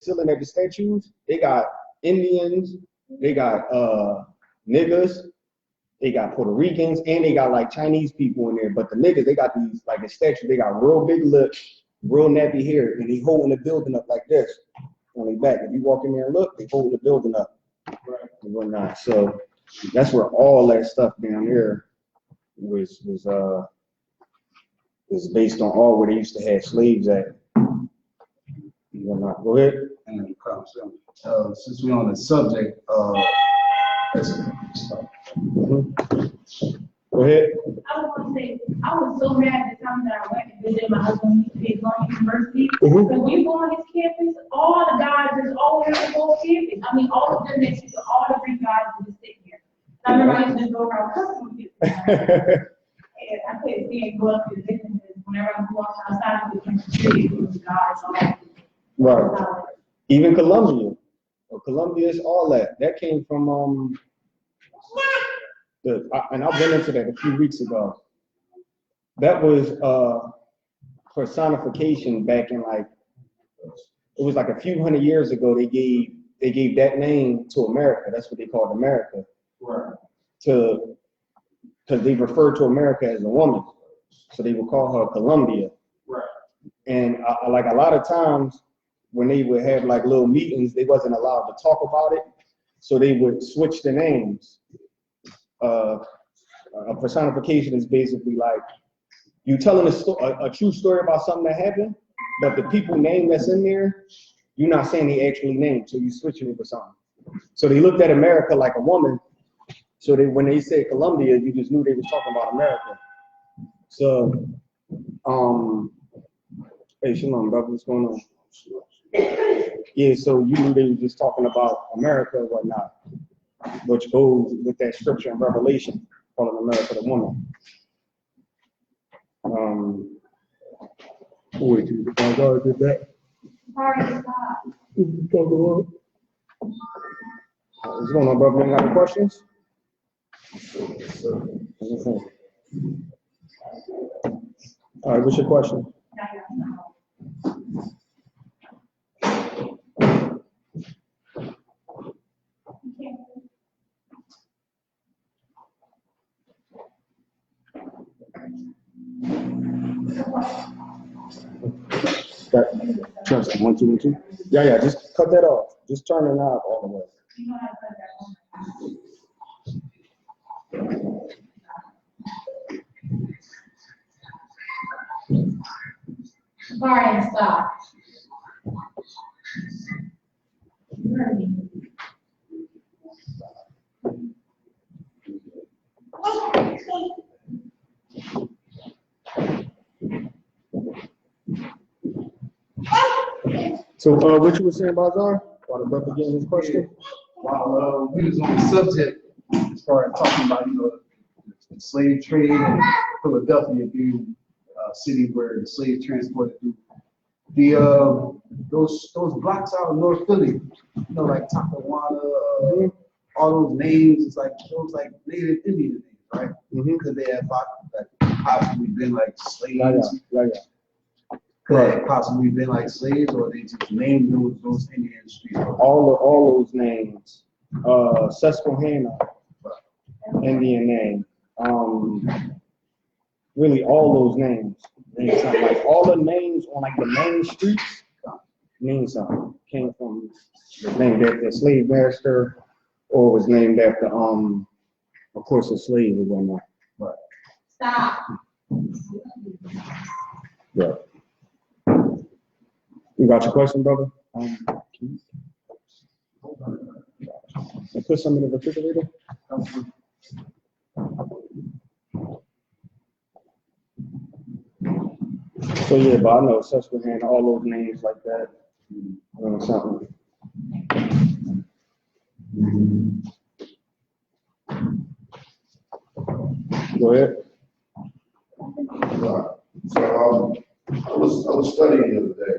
selling at the statues, they got Indians, they got niggas, they got Puerto Ricans, and they got like Chinese people in there. But the niggas, they got these like the statues, they got real big lips, real nappy hair, and they holding the building up like this on their back. If you walk in there and look, they hold the building up and whatnot. So that's where all that stuff down there was based on all where they used to have slaves at. Whatnot. Go ahead. And since we're on the subject, Go ahead. I was going to say, I was so mad the time that I went and visited my husband at Islam University. Mhm. Because when you go on his campus, all the guys is always on the whole campus. I mean, all of them next to all the Greek guys are just sitting here. I remember I used to go around customer kids. And I couldn't see it go up to the businesses. Whenever I go outside of the cafeteria, with the guys all Right. Even Colombia. Well, Colombia is all that. That came from and I went into that a few weeks ago. That was personification back in like, it was like a few hundred years ago. They gave that name to America. That's what they called America. right. Because they referred to America as a woman, so they would call her Colombia. Right. And like a lot of times when they would have like little meetings, they wasn't allowed to talk about it, so they would switch the names. A personification is basically like you telling a true story about something that happened, but the people name that's in there, you're not saying they actually named, so you switching it for something. So they looked at America like a woman, so when they said Colombia, you just knew they was talking about America. So, hey, Shalom, brother, what's going on? Yeah, so you knew they were just talking about America and whatnot, which goes with that scripture in Revelation, calling America the woman. Wait, the guy did that? Sorry, What's going on, brother? Any other questions? Okay. All right, what's your question? Trust 1, 2, 1, 2. Yeah, just cut that off. Just turn the knob all the way. Sorry, stop. So, what you were saying, Bazar? While the brother getting his question? While we was on the subject, as far as talking about, the slave trade and Philadelphia being a city where the slaves transported through. Those blocks out in North Philly, like Talcahuano, all those names, it's like those like Native Indian names, right? Because they have possibly been like slaves. Yeah. Could they have possibly been like slaves, or they just named those Indian streets? All those names. Susquehanna, Indian name. Really, all those names mean something. Like all the names on like the main streets mean something. Came from named after a slave master, or was named after of course a slave or whatnot. Right. Stop. Yeah. You got your question, brother? Put some in the refrigerator. So yeah, but I know Susquehanna, all those names like that. Something. Go ahead. So I was studying the other day,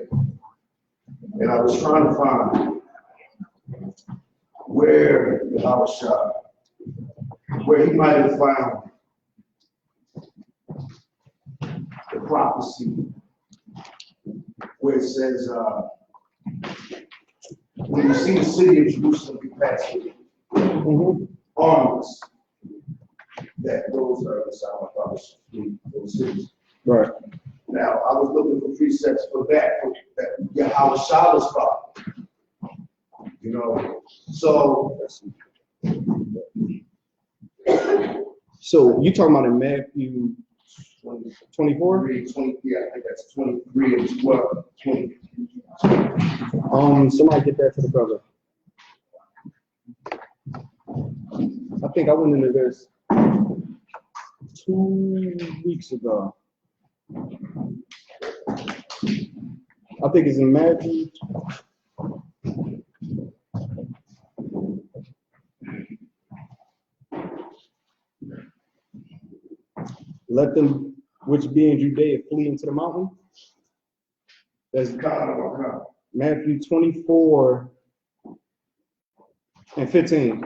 and I was trying to find where where he might have found the prophecy where it says when you see the city of Jerusalem be passed with armies, that those are the sound prophets in those cities. Right. Now, I was looking for precepts for that Yahweh Shah was prophet. You know, so you talking about in Matthew 24? 20, yeah, I think that's 23 and 12, 20. Somebody get that for the brother. I think I went into this 2 weeks ago. I think it's in Matthew. Let them which be in Judea flee into the mountain. That's Matthew 24 and 15.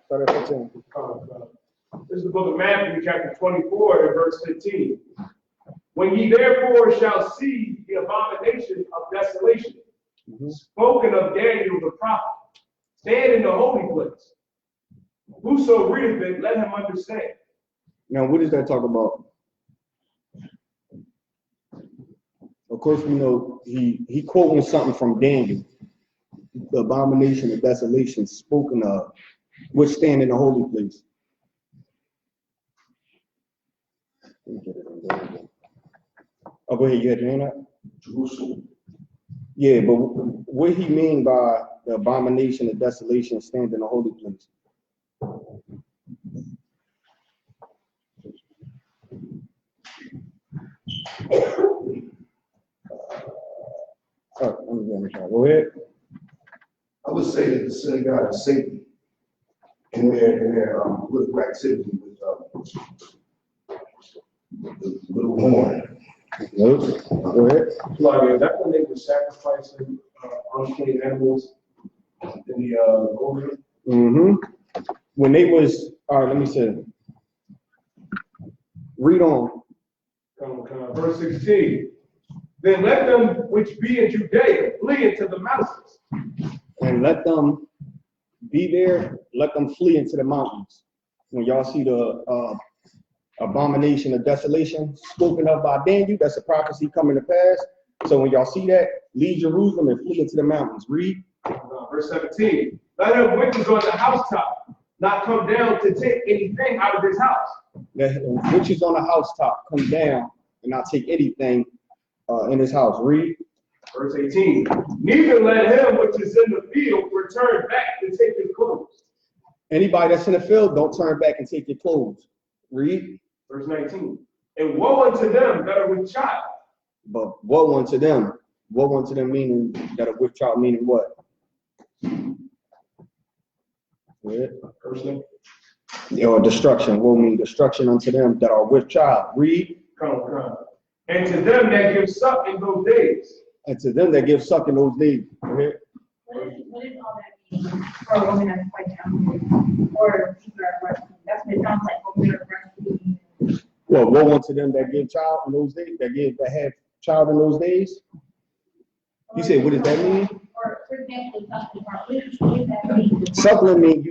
Start at 15. This is the book of Matthew, chapter 24, and verse 15. When ye therefore shall see the abomination of desolation, spoken of Daniel the prophet, stand in the holy place. Whoso readeth it, let him understand. Now, what does that talk about? Of course, we know he quoting something from Daniel, the abomination of desolation spoken of, which stand in the holy place. Oh, go ahead, you had your hand up? Jerusalem. Yeah, but what he mean by the abomination of desolation stand in the holy place? Go ahead. I would say that the synagogue of Satan in their political activity with the little horn. Go ahead. Flavia, that's when they were sacrificing unclean animals in the golden. When they was, all right, let me say, read on. Verse 16. Then let them which be in Judea flee into the mountains. And let them be there, let them flee into the mountains. When y'all see the abomination of desolation spoken of by Daniel, that's a prophecy coming to pass. So when y'all see that, leave Jerusalem and flee into the mountains. Read. Verse 17. Let him which is on the housetop not come down to take anything out of his house. Which is on the housetop, come down and not take anything in his house. Read. Verse 18. Neither let him which is in the field return back to take his clothes. Anybody that's in the field, don't turn back and take your clothes. Read. Verse 19. And woe unto them that are with child. But what one to them? What one to them meaning that are with child meaning what? Personally. Or destruction. What mean destruction unto them that are with child? Read. Come. And to them that give suck in those days. And to them that give suck in those days. What is all that mean for a woman that's quite down or people are breastfeeding? That's what it sounds like when we're breastfeeding. Well, woe unto them that give child in those days, that have child in those days. You say, what does that mean? Or for example, what does that mean? Suckling means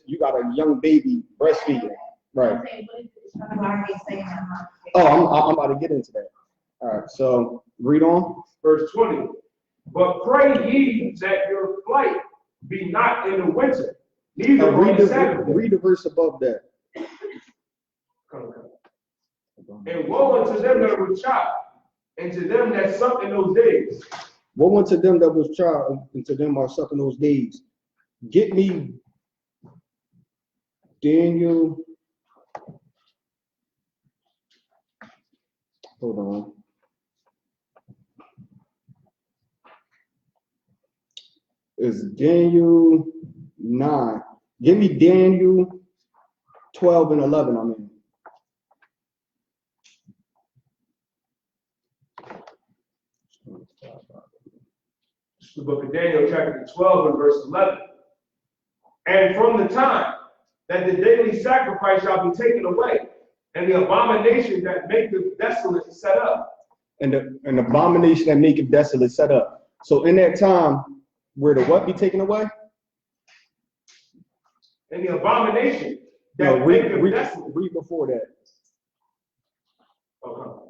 you got a young baby breastfeeding. Right. I'm saying, what is it? I'm already saying that. Oh, I'm about to get into that. All right, so read on. Verse 20. But pray ye that your flight be not in the winter, neither on the Sabbath. Read the verse above that. Come. And woe unto them that are with child, and to them that suck in those days. Woe unto them that was child, and to them are sucking those days. Get me Daniel. Hold on. It's Daniel 9. Give me Daniel 12 and 11, I mean. The book of Daniel, chapter 12 and verse 11. And from the time that the daily sacrifice shall be taken away, and the abomination that maketh desolate set up. And the abomination that maketh desolate set up. So in that time, Where the what be taken away? And the abomination No, that read, maketh read, desolate. read before that. Okay.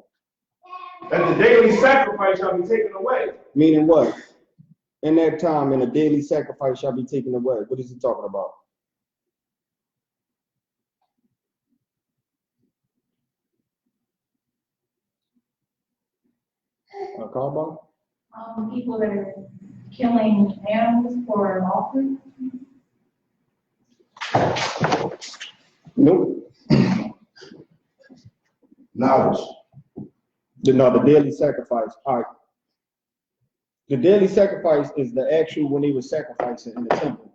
That the daily sacrifice shall be taken away. Meaning what? In that time, and a daily sacrifice shall be taken away. What is he talking about? A carbon? People that are killing animals for an offering. Nope. Knowledge. No, the daily sacrifice. All right. The daily sacrifice is the actual when they were sacrificing in the temple.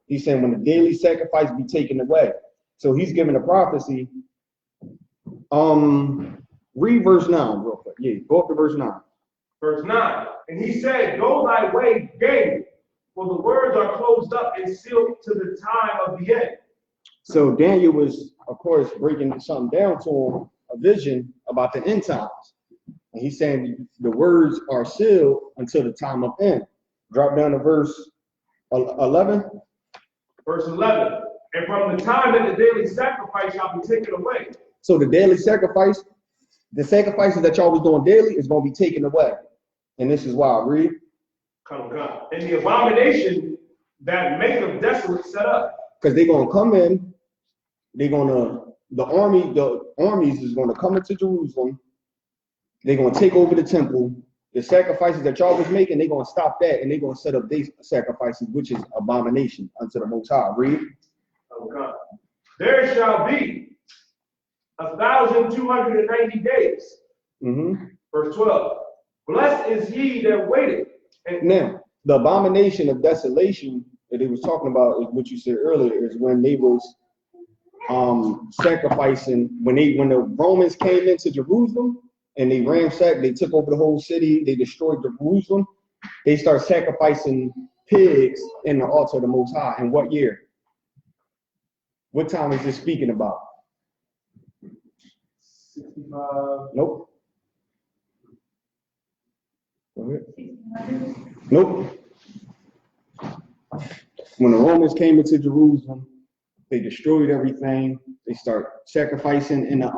He's saying when the daily sacrifice be taken away. So he's giving a prophecy. Read verse 9 real quick. Yeah, go up to verse 9. Verse 9. And he said, Go thy way gain, for the words are closed up and sealed to the time of the end. So Daniel was, of course, breaking something down to him, a vision about the end times. And he's saying the words are sealed until the time of end. Drop down to verse 11. Verse 11. And from the time that the daily sacrifice shall be taken away. So the daily sacrifice, the sacrifices that y'all was doing daily is going to be taken away. And this is why. Read. Come. And the abomination that maketh desolate set up. Because they're going to come in. They're going to, the armies is going to come into Jerusalem. They're going to take over the temple. The sacrifices that y'all was making, they're going to stop that, and they're going to set up these sacrifices, which is abomination unto the Most High. Read. Come. There shall be 1,290 days. Verse 12. Blessed is he that waiteth. Now, the abomination of desolation that they was talking about is what you said earlier, is when they was sacrificing, when the Romans came into Jerusalem and they ransacked, they took over the whole city, they destroyed Jerusalem, they start sacrificing pigs in the altar of the Most High. In what year? What time is this speaking about? 65. Nope. Go ahead. Nope. When the Romans came into Jerusalem, they destroyed everything. They start sacrificing in the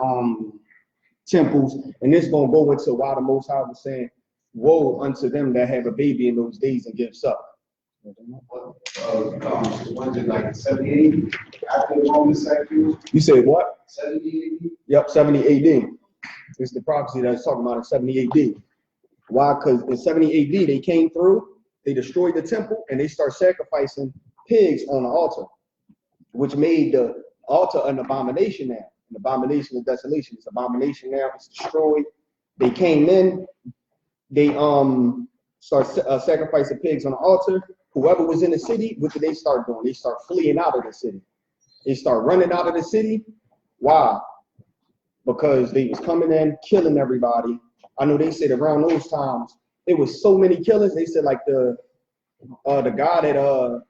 temples, and this gonna go into why the Most High was saying, "Woe unto them that have a baby in those days and give suck." Was it like 78 after the Roman sacrifice? You said what? 70 AD? Yep, 70 AD. It's the prophecy that's talking about in 70 AD. Why? Because in 70 AD they came through, they destroyed the temple, and they start sacrificing pigs on the altar, which made the altar an abomination now. An abomination of desolation. It's abomination now. It's destroyed. They came in. They start sacrificing pigs on the altar. Whoever was in the city, what did they start doing? They start fleeing out of the city. They start running out of the city. Why? Because they was coming in, killing everybody. I know they said around those times, it was so many killings. They said like the guy that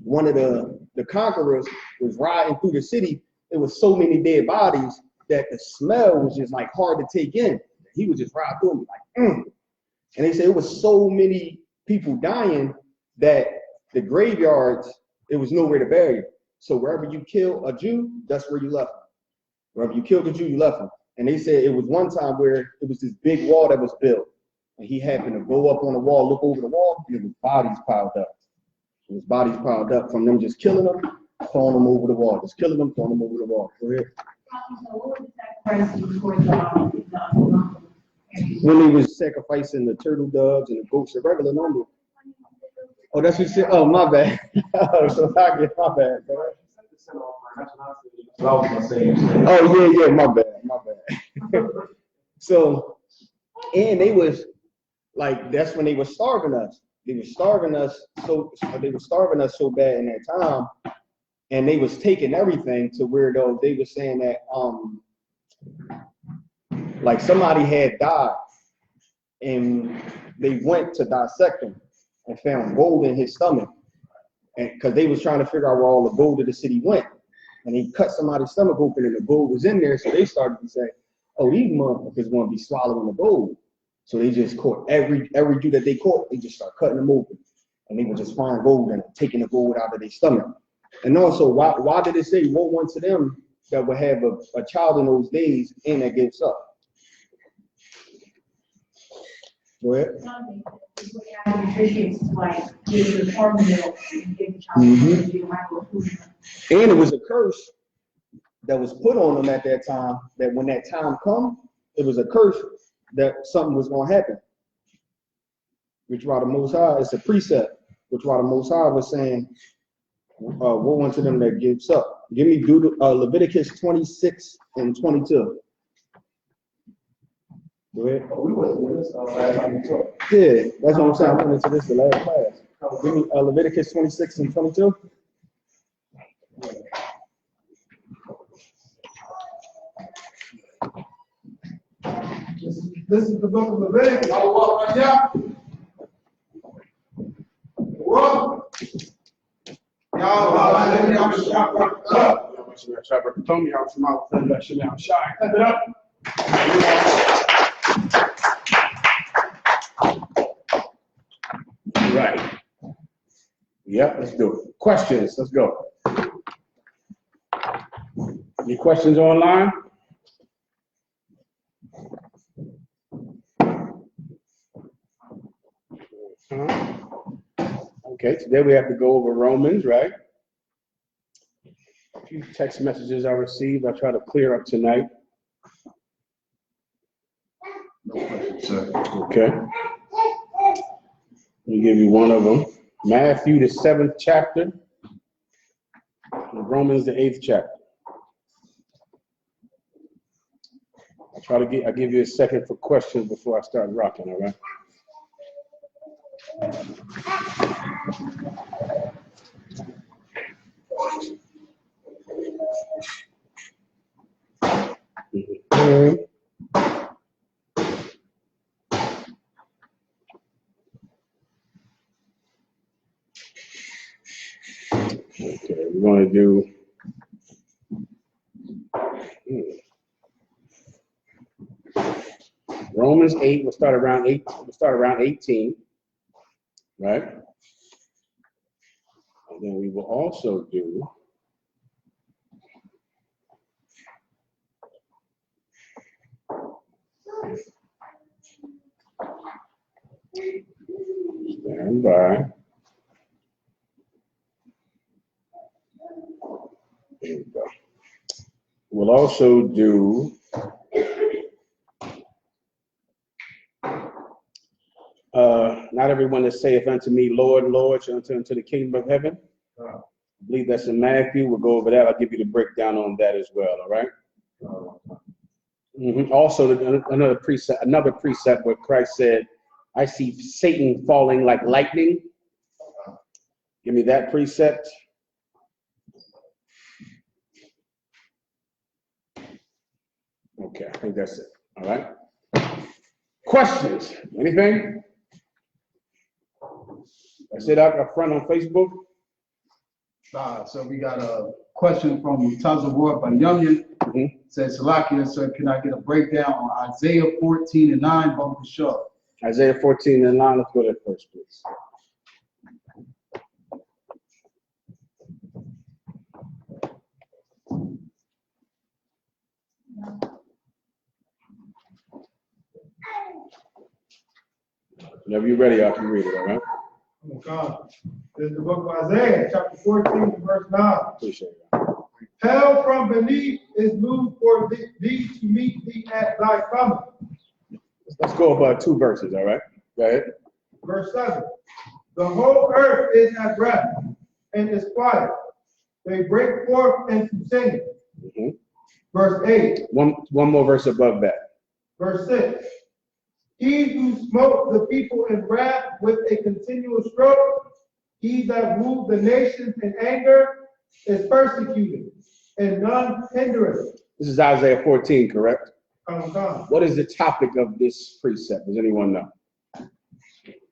one of the conquerors was riding through the city. It was so many dead bodies that the smell was just like hard to take in. He would just ride through and be like, And they said it was so many people dying that the graveyards, it was nowhere to bury them. So wherever you kill a Jew, that's where you left them. Wherever you killed a Jew, you left them. And they said it was one time where it was this big wall that was built. And he happened to go up on the wall, look over the wall, and it was bodies piled up. It was bodies piled up from them just killing them, throwing them over the wall. Just killing them, throwing them over the wall. Go ahead. What was the sacrifice for the When they was sacrificing the turtle doves and the goats, the regular number. Oh, that's what you said? Oh, my bad. So I get my bad. Oh, yeah, my bad. So, and they was like, that's when they were starving us. They were starving us so bad in that time, and they was taking everything to where though they were saying that like somebody had died, and they went to dissect him and found gold in his stomach, and because they was trying to figure out where all the gold of the city went, and he cut somebody's stomach open and the gold was in there, so they started to say, "Oh, these motherfuckers want to be swallowing the gold." So they just caught every Jew that they caught. They just start cutting them open. and they would just find gold and taking the gold out of their stomach. And also, why did it say, woe unto them that would have a child in those days and that gives up? Go ahead. And it was a curse that was put on them at that time, that when that time come, it was a curse that something was going to happen. Which why the Most High, it's a precept, which why the Most High was saying, woe unto them that gives up. Give me Leviticus 26 and 22. Go ahead. We went through this last time we talked. Yeah, that's what I'm saying. I went into this the last class. Give me Leviticus 26 and 22. This is the book of Leviticus. Right. Yeah, let's do it. Questions, let's go. Any questions online? Okay, today we have to go over Romans, right? A few text messages I received, I'll try to clear up tonight. No question, sir. Okay. Let me give you one of them. Matthew, the 7th chapter, and Romans, the 8th chapter. I'll give you a second for questions before I start rocking, all right? Okay, we're going to do Romans 8. We'll start around 8. We'll start around 18, right? And then we will also do stand by. There we go. We'll also do not everyone that saith unto me, Lord, Lord, shall enter into the kingdom of heaven. I believe that's in Matthew. We'll go over that. I'll give you the breakdown on that as well, all right? Also, another precept where Christ said, I see Satan falling like lightning. Give me that precept. Okay, I think that's it. All right. Questions? Anything? That's it up front on Facebook. So we got a question from Tazawar Banyamian. Says, Salakia, sir, can I get a breakdown on Isaiah 14 and 9, Baruch Shah? Isaiah 14 and 9, let's go there first, please. Whenever you're ready, I can read it, all right? Oh God. This is the book of Isaiah, chapter 14, verse 9. Appreciate it. Hell from beneath is moved for thee to meet thee at thy coming. Let's go about 2 verses, all right? Go ahead. Verse 7. The whole earth is at rest and is quiet. They break forth into singing. Verse 8. One more verse above that. Verse 6. He who smote the people in wrath with a continual stroke, he that moved the nations in anger, is persecuted, and none hindereth. This is Isaiah 14, correct? Come. What is the topic of this precept? Does anyone know?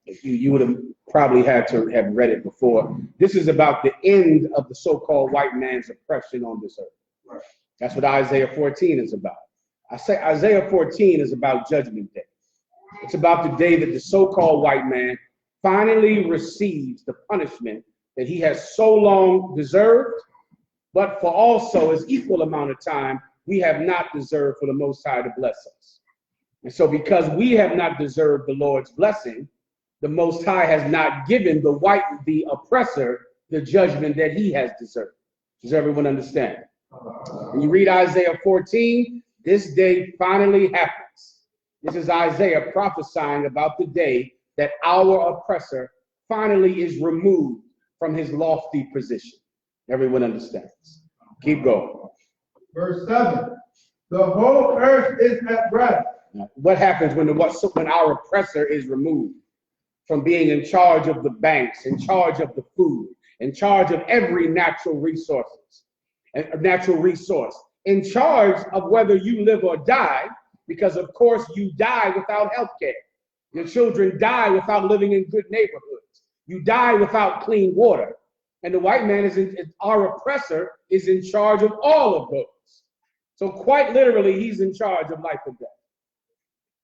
If you would have probably had to have read it before. This is about the end of the so-called white man's oppression on this earth. Right. That's what Isaiah 14 is about. I say Isaiah 14 is about Judgment Day. It's about the day that the so-called white man finally receives the punishment that he has so long deserved, but for also as equal amount of time we have not deserved for the Most High to bless us. And so because we have not deserved the Lord's blessing, the Most High has not given the oppressor the judgment that he has deserved. Does everyone understand? When you read Isaiah 14, this day finally happens. This is Isaiah prophesying about the day that our oppressor finally is removed from his lofty position. Everyone understands. Keep going. Verse 7. The whole earth is at rest. Now, what happens when our oppressor is removed from being in charge of the banks, in charge of the food, in charge of every natural resource, in charge of whether you live or die, because of course you die without health care. Your children die without living in good neighborhoods. You die without clean water. And the white man our oppressor is in charge of all of those. So quite literally, he's in charge of life or death.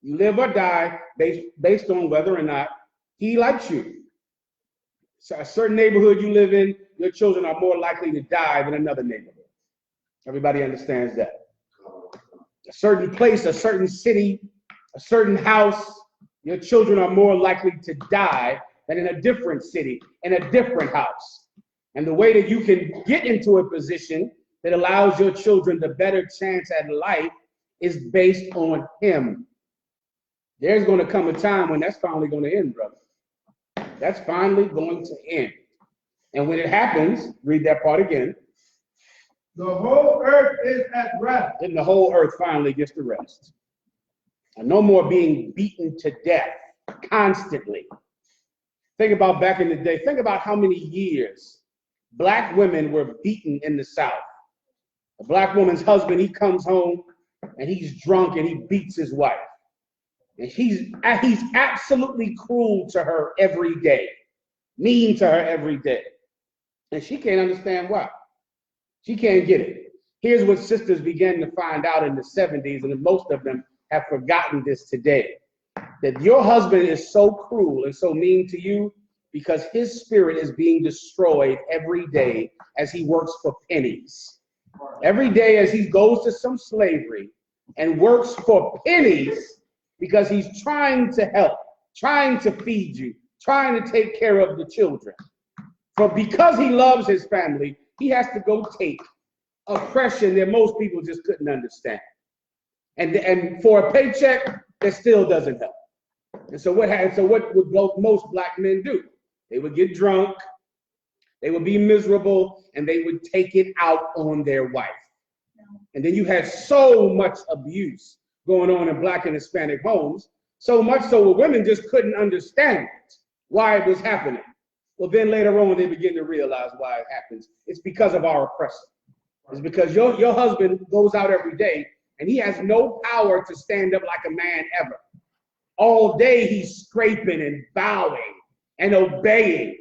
You live or die based on whether or not he likes you. So a certain neighborhood you live in, your children are more likely to die than another neighborhood. Everybody understands that. A certain place, a certain city, a certain house, your children are more likely to die than in a different city, in a different house. And the way that you can get into a position that allows your children the better chance at life is based on him. There's going to come a time when that's finally going to end, brother. That's finally going to end. And when it happens, read that part again. The whole earth is at rest. Then the whole earth finally gets to rest. And no more being beaten to death constantly. Think about back in the day. Think about how many years black women were beaten in the South. A black woman's husband, he comes home and he's drunk and he beats his wife. And he's absolutely cruel to her every day, mean to her every day. And she can't understand why. She can't get it. Here's what sisters began to find out in the 70s, and most of them have forgotten this today, that your husband is so cruel and so mean to you because his spirit is being destroyed every day as he works for pennies. Every day as he goes to some slavery and works for pennies because he's trying to help, trying to feed you, trying to take care of the children. But because he loves his family, he has to go take oppression that most people just couldn't understand. And for a paycheck, that still doesn't help. And so what happened? So what would most black men do? They would get drunk, they would be miserable, and they would take it out on their wife. And then you had so much abuse going on in black and Hispanic homes, so much so that women just couldn't understand why it was happening. Well, then later on, they begin to realize why it happens. It's because of our oppressor. It's because your husband goes out every day and he has no power to stand up like a man ever. All day he's scraping and bowing and obeying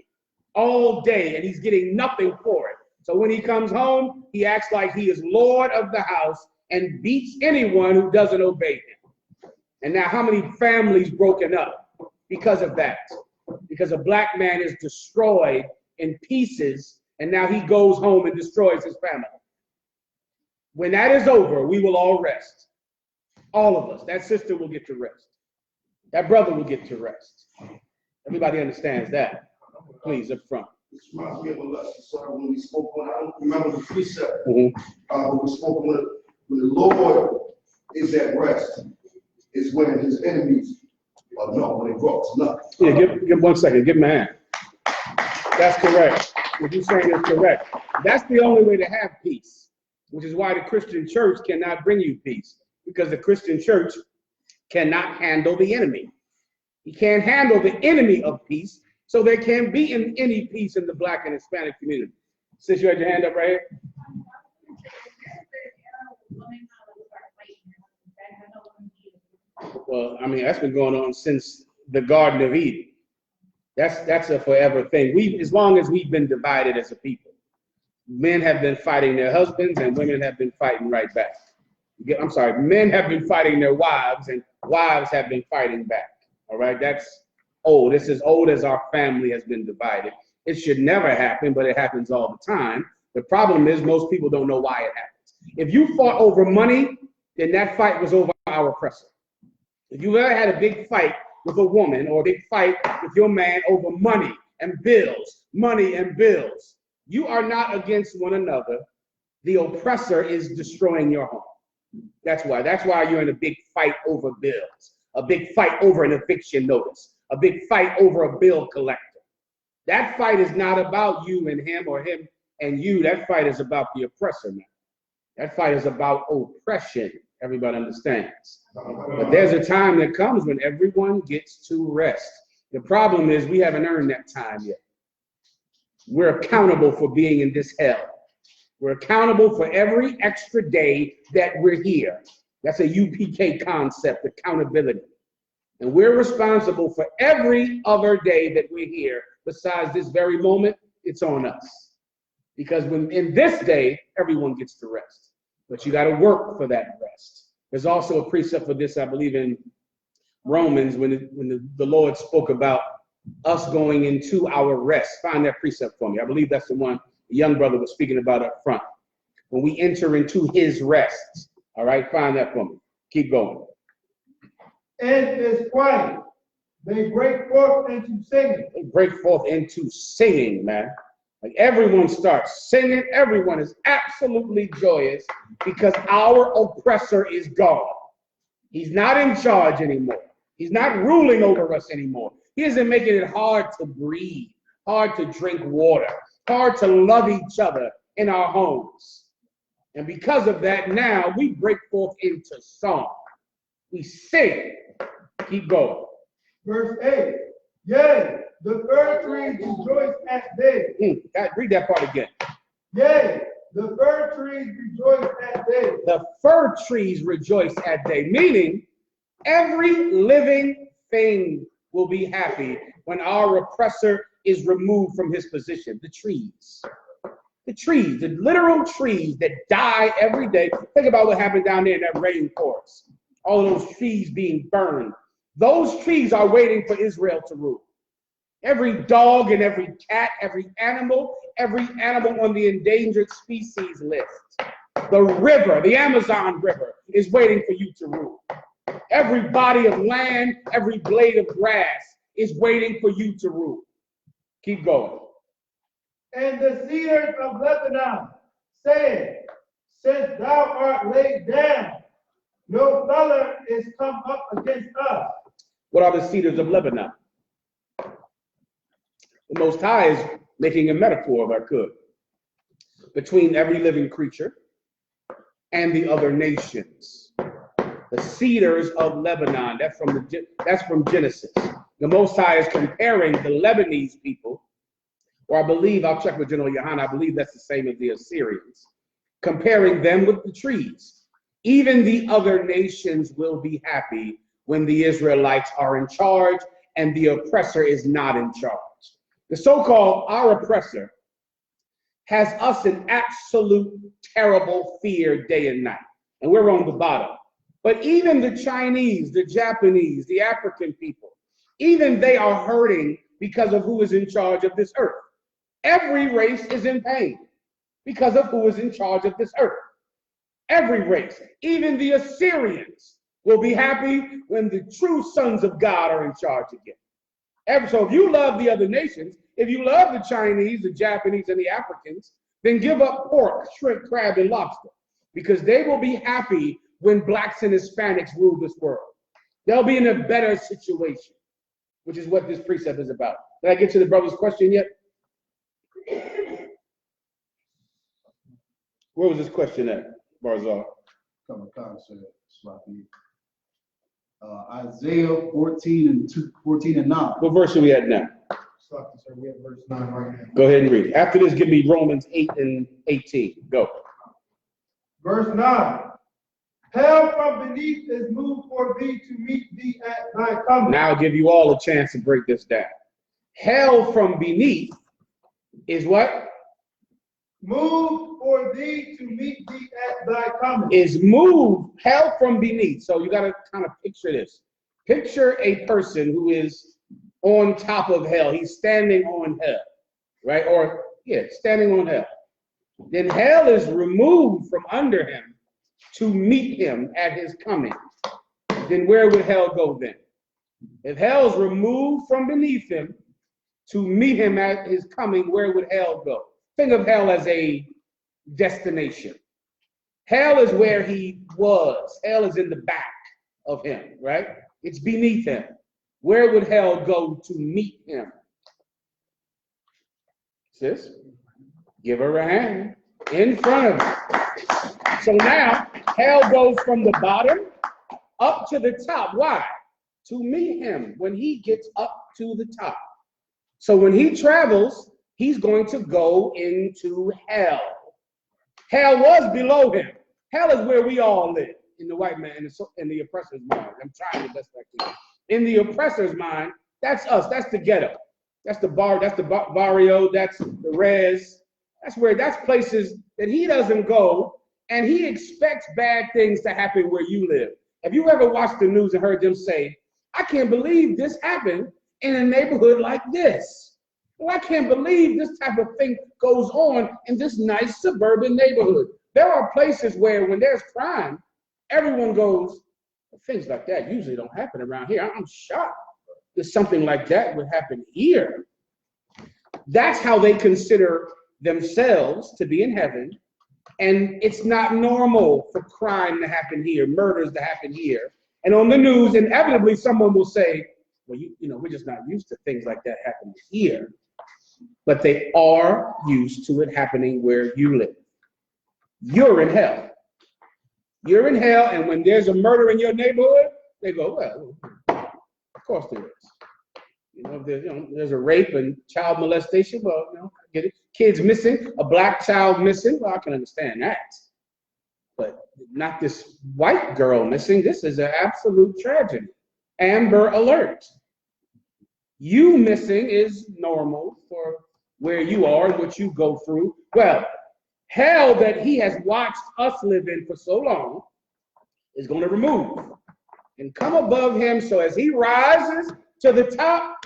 all day, and he's getting nothing for it. So when he comes home, he acts like he is Lord of the house and beats anyone who doesn't obey him. And now how many families broken up because of that? Because a black man is destroyed in pieces, and now he goes home and destroys his family. When that is over, we will all rest. All of us. That sister will get to rest. That brother will get to rest. Everybody understands that. Please, up front. This reminds me of a lesson, sir, when we spoke on, I don't remember the precept, when we spoke on when the Lord is at rest, is when his enemies are no, when it drops nothing. Yeah, give 1 second, give him a hand. That's correct. What you're saying is correct. That's the only way to have peace, which is why the Christian church cannot bring you peace, because the Christian church cannot handle the enemy. He can't handle the enemy of peace, so there can't be any peace in the black and Hispanic community. Since you had your hand up right here. Well, I mean, that's been going on since the Garden of Eden. That's a forever thing. As long as we've been divided as a people, men have been fighting their husbands and women have been fighting right back. I'm sorry, men have been fighting their wives and wives have been fighting back. All right, that's old. It's as old as our family has been divided. It should never happen, but it happens all the time. The problem is most people don't know why it happens. If you fought over money, then that fight was over our oppressor. If you've ever had a big fight with a woman or a big fight with your man over money and bills, you are not against one another. The oppressor is destroying your home. That's why you're in a big fight over bills, a big fight over an eviction notice, a big fight over a bill collector. That fight is not about you and him or him and you. That fight is about the oppressor now. That fight is about oppression. Everybody understands. But there's a time that comes when everyone gets to rest. The problem is we haven't earned that time yet. We're accountable for being in this hell. We're accountable for every extra day that we're here. That's a UPK concept, accountability. And we're responsible for every other day that we're here. Besides this very moment, it's on us. Because when in this day, everyone gets to rest. But you got to work for that rest. There's also a precept for this, I believe, in Romans, when the Lord spoke about us going into our rest. Find that precept for me. I believe that's the one the young brother was speaking about up front. When we enter into his rest. All right, find that for me. Keep going. And is quiet. They break forth into singing. They break forth into singing, man. Like everyone starts singing. Everyone is absolutely joyous because our oppressor is gone. He's not in charge anymore. He's not ruling over us anymore. He isn't making it hard to breathe, hard to drink water, hard to love each other in our homes. And because of that, now we break forth into song. We sing. Keep going. Verse 8. Yea, the fir trees rejoice at day. Read that part again. Yea, the fir trees rejoice at day. The fir trees rejoice at day, meaning every living thing will be happy when our oppressor is removed from his position. The trees, the literal trees that die every day. Think about what happened down there in that rainforest. All of those trees being burned. Those trees are waiting for Israel to rule. Every dog and every cat, every animal on the endangered species list. The river, the Amazon River, is waiting for you to rule. Every body of land, every blade of grass is waiting for you to rule. Keep going. And the cedars of Lebanon, saying, since thou art laid down, no fellow is come up against us. What are the cedars of Lebanon? The Most High is making a metaphor, if I could, between every living creature and the other nations. The cedars of Lebanon, that's from Genesis. The Most High is comparing the Lebanese people, or I believe, I'll check with General Yohanan, I believe that's the same as the Assyrians, comparing them with the trees. Even the other nations will be happy when the Israelites are in charge and the oppressor is not in charge. The so-called our oppressor has us in absolute terrible fear day and night, and we're on the bottom. But even the Chinese, the Japanese, the African people, even they are hurting because of who is in charge of this earth. Every race is in pain because of who is in charge of this earth. Every race, even the Assyrians, will be happy when the true sons of God are in charge again. So if you love the other nations, if you love the Chinese, the Japanese, and the Africans, then give up pork, shrimp, crab, and lobster, because they will be happy when blacks and Hispanics rule this world. They'll be in a better situation, which is what this precept is about. Did I get to the brother's question yet? Where was this question at, Barzal? Isaiah 14 and 9. What verse are we at now? Sir, we have verse 9 right now. Go ahead and read it. After this, give me Romans 8 and 18. Go. Verse 9. Hell from beneath is moved for thee to meet thee at thy coming. Now I'll give you all a chance to break this down. Hell from beneath is what? Moved for thee to meet thee at thy coming. Is moved, hell from beneath. So you got to kind of picture this. Picture a person who is on top of hell. He's standing on hell, right? Or, yeah, standing on hell. Then hell is removed from under him to meet him at his coming. Then where would hell go then? If hell is removed from beneath him to meet him at his coming, where would hell go? Think of hell as a destination. Hell is where he was. Hell is in the back of him, right? It's beneath him. Where would hell go to meet him? Sis, give her a hand. In front of her. So now, hell goes from the bottom up to the top. Why? To meet him when he gets up to the top. So when he travels, he's going to go into hell. Hell was below him. Hell is where we all live, in the white man, in the oppressor's mind. I'm trying the best I can. In the oppressor's mind, that's us. That's the ghetto. That's the barrio. That's the res. That's places that he doesn't go, and he expects bad things to happen where you live. Have you ever watched the news and heard them say, I can't believe this happened in a neighborhood like this? Well, I can't believe this type of thing goes on in this nice suburban neighborhood. There are places where when there's crime, everyone goes, things like that usually don't happen around here. I'm shocked that something like that would happen here. That's how they consider themselves to be in heaven. And it's not normal for crime to happen here, murders to happen here. And on the news, inevitably, someone will say, well, you know, we're just not used to things like that happening here. But they are used to it happening where you live. You're in hell. You're in hell, and when there's a murder in your neighborhood, they go, well, of course there is. You know, there's a rape and child molestation, well, you know, I get it. Kids missing, a black child missing, well, I can understand that. But not this white girl missing. This is an absolute tragedy. Amber alert. You missing is normal for where you are and what you go through. Well, hell that he has watched us live in for so long is going to remove and come above him. So as he rises to the top,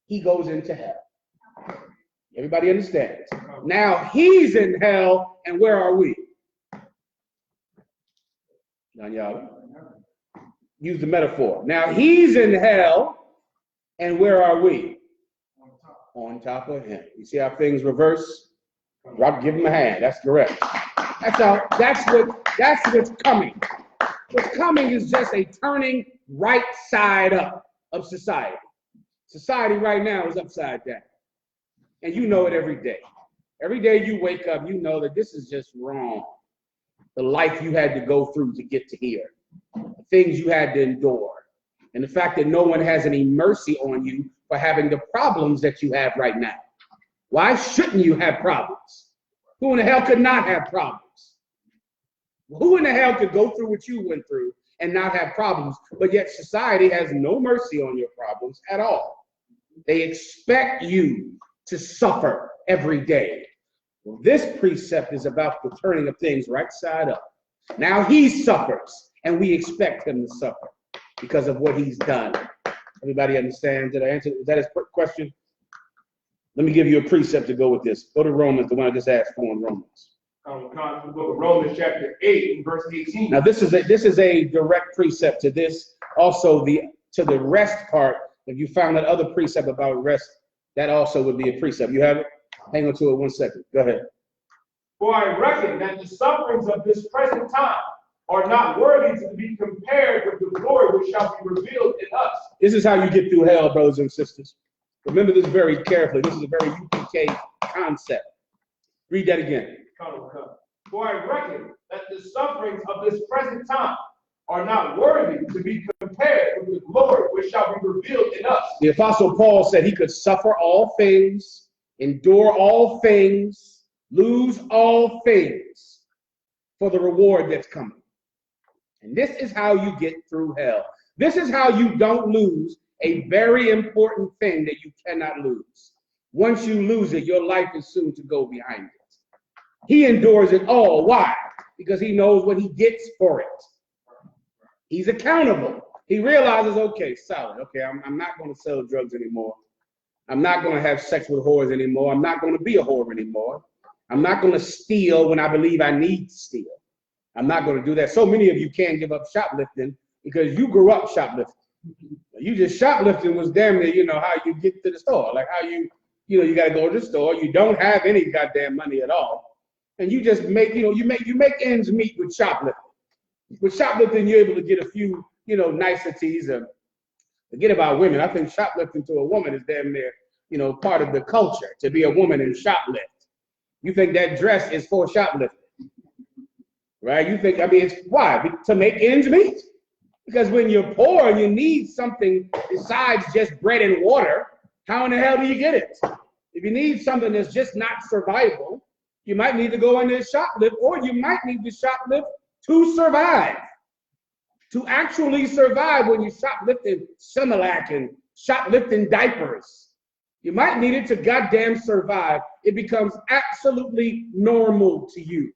he goes into hell. Everybody understands? Now he's in hell, and where are we? Now y'all use the metaphor. Now he's in hell, and where are we? On top of him. You see how things reverse? Rob, give him a hand. That's correct. That's what's coming. What's coming is just a turning right side up of society. Society right now is upside down. And you know it every day. Every day you wake up, you know that this is just wrong. The life you had to go through to get to here. The things you had to endure. And the fact that no one has any mercy on you for having the problems that you have right now. Why shouldn't you have problems? Who in the hell could not have problems? Who in the hell could go through what you went through and not have problems? But yet society has no mercy on your problems at all. They expect you to suffer every day. Well, this precept is about the turning of things right side up. Now he suffers, and we expect him to suffer because of what he's done. Everybody understand? Did I answer? Is that his question? Let me give you a precept to go with this. Go to Romans, the one I just asked for in Romans. The book of Romans, chapter 8, and verse 18. Now this is a direct precept to this. Also, to the rest part. If you found that other precept about rest, that also would be a precept. You have it? Hang on to it 1 second. Go ahead. For I reckon that the sufferings of this present time are not worthy to be compared with the glory which shall be revealed in us. This is how you get through hell, brothers and sisters. Remember this very carefully. This is a very UPK concept. Read that again. For I reckon that the sufferings of this present time are not worthy to be compared with the glory which shall be revealed in us. The Apostle Paul said he could suffer all things, endure all things, lose all things for the reward that's coming. And this is how you get through hell. This is how you don't lose a very important thing that you cannot lose. Once you lose it, your life is soon to go behind it. He endures it all. Why? Because he knows what he gets for it. He's accountable. He realizes, okay, solid. Okay, I'm not going to sell drugs anymore. I'm not going to have sex with whores anymore. I'm not going to be a whore anymore. I'm not going to steal when I believe I need to steal. I'm not going to do that. So many of you can't give up shoplifting because you grew up shoplifting. You just shoplifting was damn near, how you get to the store. Like how you got to go to the store. You don't have any goddamn money at all. And you just make, you make ends meet with shoplifting. With shoplifting, you're able to get a few, niceties. Forget about women. I think shoplifting to a woman is damn near, part of the culture, to be a woman and shoplift. You think that dress is for shoplifting, right? You think, it's why? To make ends meet. Because when you're poor and you need something besides just bread and water, how in the hell do you get it? If you need something that's just not survival, you might need to go in there and shoplift, or you might need to shoplift to survive. To actually survive when you're shoplifting Similac and shoplifting diapers. You might need it to goddamn survive. It becomes absolutely normal to you.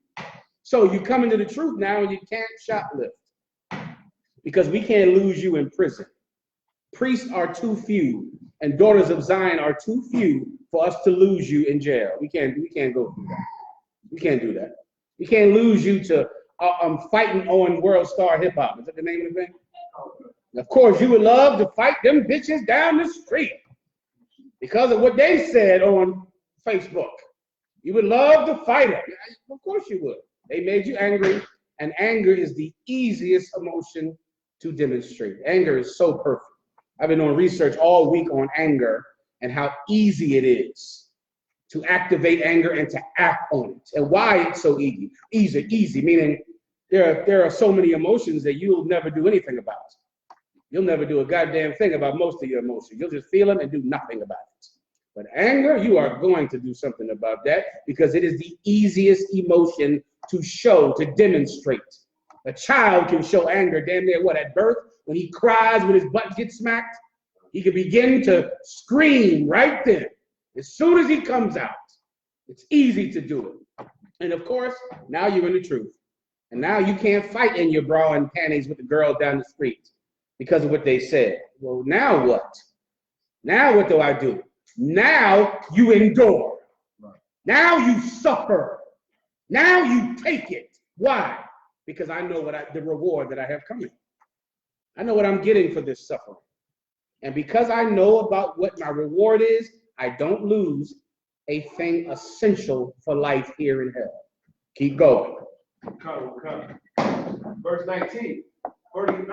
So you come into the truth now and you can't shoplift. Because we can't lose you in prison. Priests are too few, and daughters of Zion are too few for us to lose you in jail. We can't go through that. We can't do that. We can't lose you to fighting on World Star Hip Hop. Is that the name of the thing? Of course, you would love to fight them bitches down the street because of what they said on Facebook. You would love to fight them. Of course you would. They made you angry, and anger is the easiest emotion to demonstrate. Anger is so perfect. I've been doing research all week on anger and how easy it is to activate anger and to act on it, and why it's so easy. Easy, meaning there are so many emotions that you'll never do anything about. You'll never do a goddamn thing about most of your emotions. You'll just feel them and do nothing about it. But anger, you are going to do something about that because it is the easiest emotion to show, to demonstrate. A child can show anger damn near at birth, when he cries when his butt gets smacked. He can begin to scream right then. As soon as he comes out, it's easy to do it. And of course, now you're in the truth. And now you can't fight in your bra and panties with the girl down the street because of what they said. Well, now what? Now what do I do? Now you endure. Now you suffer. Now you take it. Why? Because I know the reward that I have coming. I know what I'm getting for this suffering. And because I know about what my reward is, I don't lose a thing essential for life here in hell. Keep going. Come. Verse 19. For the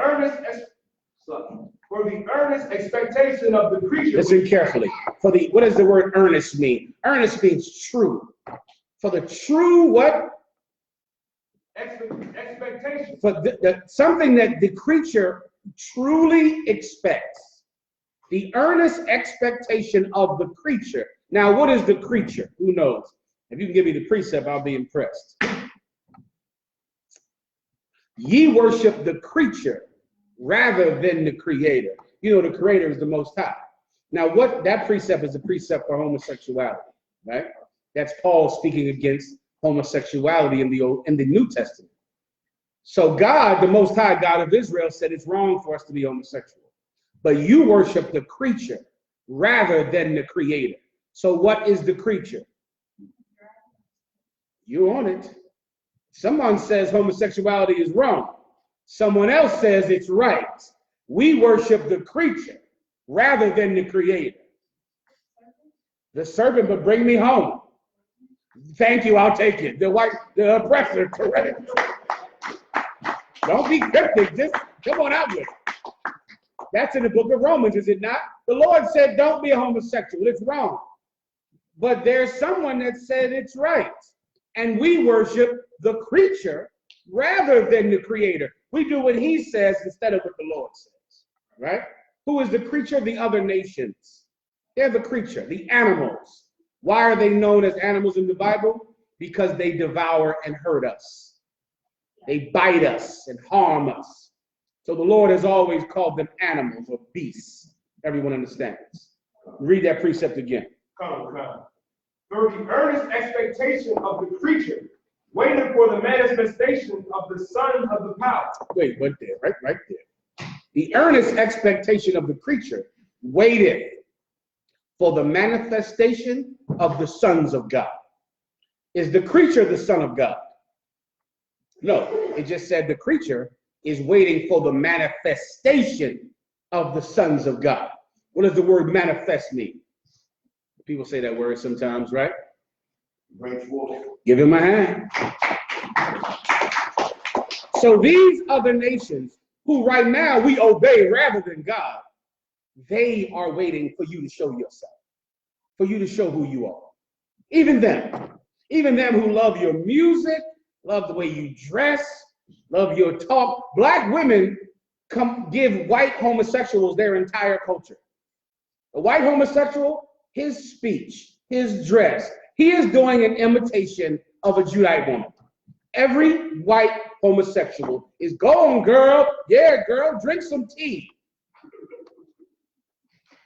earnest expectation of the creature. Listen carefully. What does the word earnest mean? Earnest means true. For the true what? Expectation. For something that the creature truly expects. The earnest expectation of the creature. Now, what is the creature? Who knows? If you can give me the precept, I'll be impressed. Ye worship the creature rather than the creator. The creator is the Most High. Now, what that precept is a precept for homosexuality, right? That's Paul speaking against homosexuality in the New Testament. So God, the Most High God of Israel, said it's wrong for us to be homosexual. But you worship the creature rather than the creator. So what is the creature? You own it. Someone says homosexuality is wrong. Someone else says it's right. We worship the creature rather than the creator. The serpent, but bring me home. Thank you, I'll take it. The oppressor, correct. Don't be cryptic, just come on out with it. That's in the book of Romans, is it not? The Lord said, don't be a homosexual, it's wrong. But there's someone that said it's right. And we worship the creature rather than the creator. We do what he says instead of what the Lord says, right? Who is the creature of the other nations? They're the creature, the animals. Why are they known as animals in the Bible? Because they devour and hurt us. They bite us and harm us. So the Lord has always called them animals or beasts. Everyone understands. Read that precept again. Come. For the earnest expectation of the creature, waiting for the manifestation of the Son of the power. Wait, right there. The earnest expectation of the creature waiteth for the manifestation of the sons of God. Is the creature the son of God? No, it just said the creature is waiting for the manifestation of the sons of God. What does the word manifest mean? People say that word sometimes, right? Bring forth. Give him a hand. So these other nations who right now we obey rather than God, they are waiting for you to show yourself, for you to show who you are. Even them who love your music, love the way you dress, love your talk. Black women give white homosexuals their entire culture. A white homosexual, his speech, his dress, he is doing an imitation of a Judite woman. Every white homosexual is, go on, girl. Yeah, girl, drink some tea.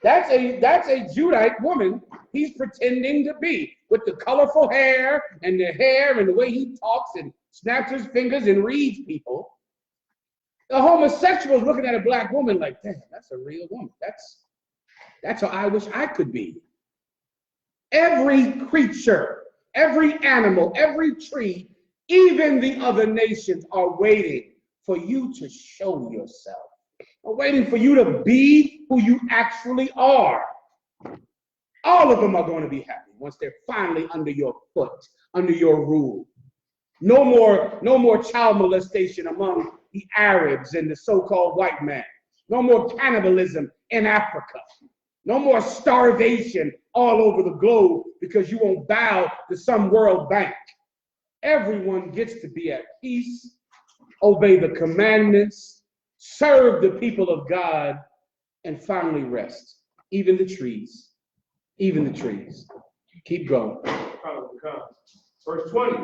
That's a Judite woman he's pretending to be, with the colorful hair and the way he talks and snaps his fingers and reads people. The homosexual is looking at a black woman like, damn, that's a real woman. That's how I wish I could be. Every creature, every animal, every tree, even the other nations are waiting for you to show yourself. Are waiting for you to be who you actually are. All of them are going to be happy once they're finally under your foot, under your rule. No more child molestation among the Arabs and the so-called white man. No more cannibalism in Africa. No more starvation all over the globe because you won't bow to some World Bank. Everyone gets to be at peace, obey the commandments, serve the people of God, and finally rest. Even the trees. Even the trees. Keep going. Verse 20.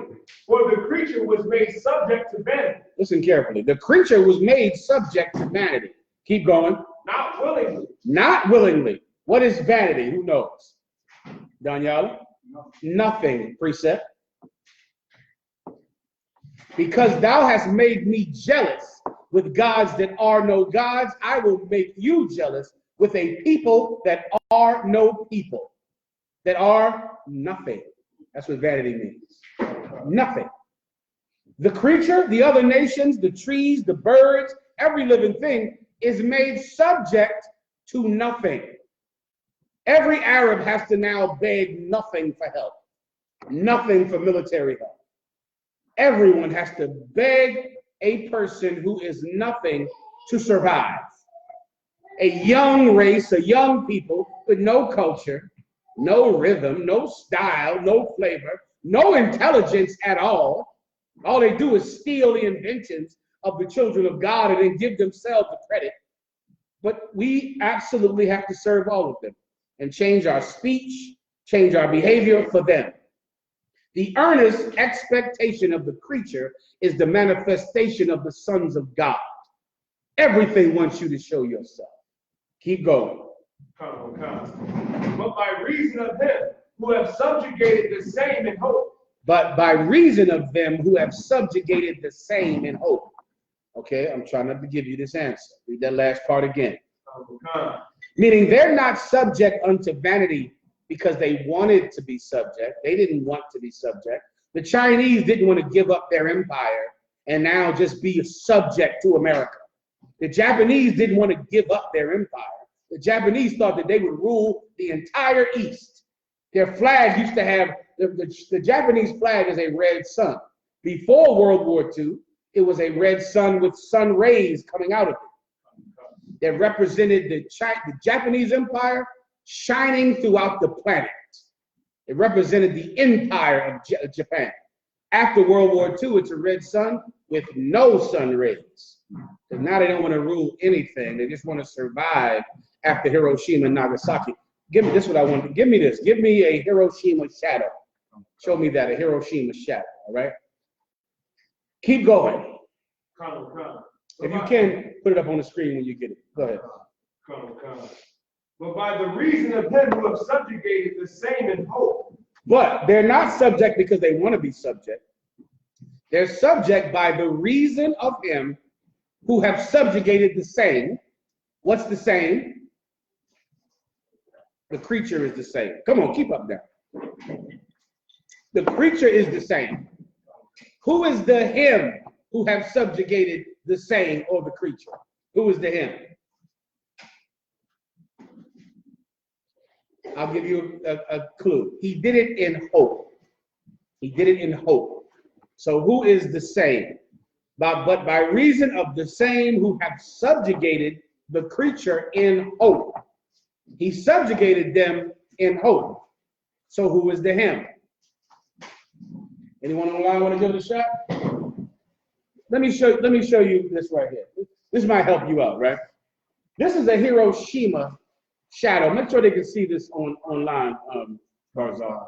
For the creature was made subject to vanity. Listen carefully. The creature was made subject to vanity. Keep going. Not willingly. Not willingly. What is vanity? Who knows? Daniela? Nothing. Precept. Because thou hast made me jealous with gods that are no gods, I will make you jealous with a people that are no people, that are nothing. That's what vanity means. Nothing. The creature, the other nations, the trees, the birds, every living thing is made subject to nothing. Every Arab has to now beg nothing for help, nothing for military help. Everyone has to beg a person who is nothing to survive. A young race, a young people with no culture, no rhythm, no style, no flavor, no intelligence at all. All they do is steal the inventions of the children of God and then give themselves the credit. But we absolutely have to serve all of them and change our speech, change our behavior for them. The earnest expectation of the creature is the manifestation of the sons of God. Everything wants you to show yourself. Keep going. But by reason of them who have subjugated the same in hope. But by reason of them who have subjugated the same in hope. Okay, I'm trying not to give you this answer. Read that last part again. Meaning they're not subject unto vanity because they wanted to be subject. They didn't want to be subject. The Chinese didn't want to give up their empire and now just be subject to America. The Japanese didn't want to give up their empire. The Japanese thought that they would rule the entire East. Their flag used to have, the Japanese flag is a red sun. Before World War II, it was a red sun with sun rays coming out of it that represented the Japanese empire shining throughout the planet. It represented the empire of Japan. After World War II, it's a red sun with no sun rays. Because now they don't want to rule anything. They just want to survive after Hiroshima and Nagasaki. Give me this, what I want. Give me this. Give me a Hiroshima shadow. Show me that, a Hiroshima shadow, all right? Keep going. If you can, put it up on the screen when you get it. Go ahead. But by the reason of them who have subjugated the same in hope. But they're not subject because they want to be subject. They're subject by the reason of him who have subjugated the same What's the same? The creature is the same. Come on, keep up now. The creature is the same. Who is the him who have subjugated the same or the creature? Who is the him? I'll give you a clue. He did it in hope. He did it in hope. So who is the same? But by reason of the same who have subjugated the creature in hope. He subjugated them in hope. So who is the him? Anyone on the line want to give it a shot? Let me show you this right here. This might help you out, right? This is a Hiroshima shadow. Make sure they can see this online, Barzal.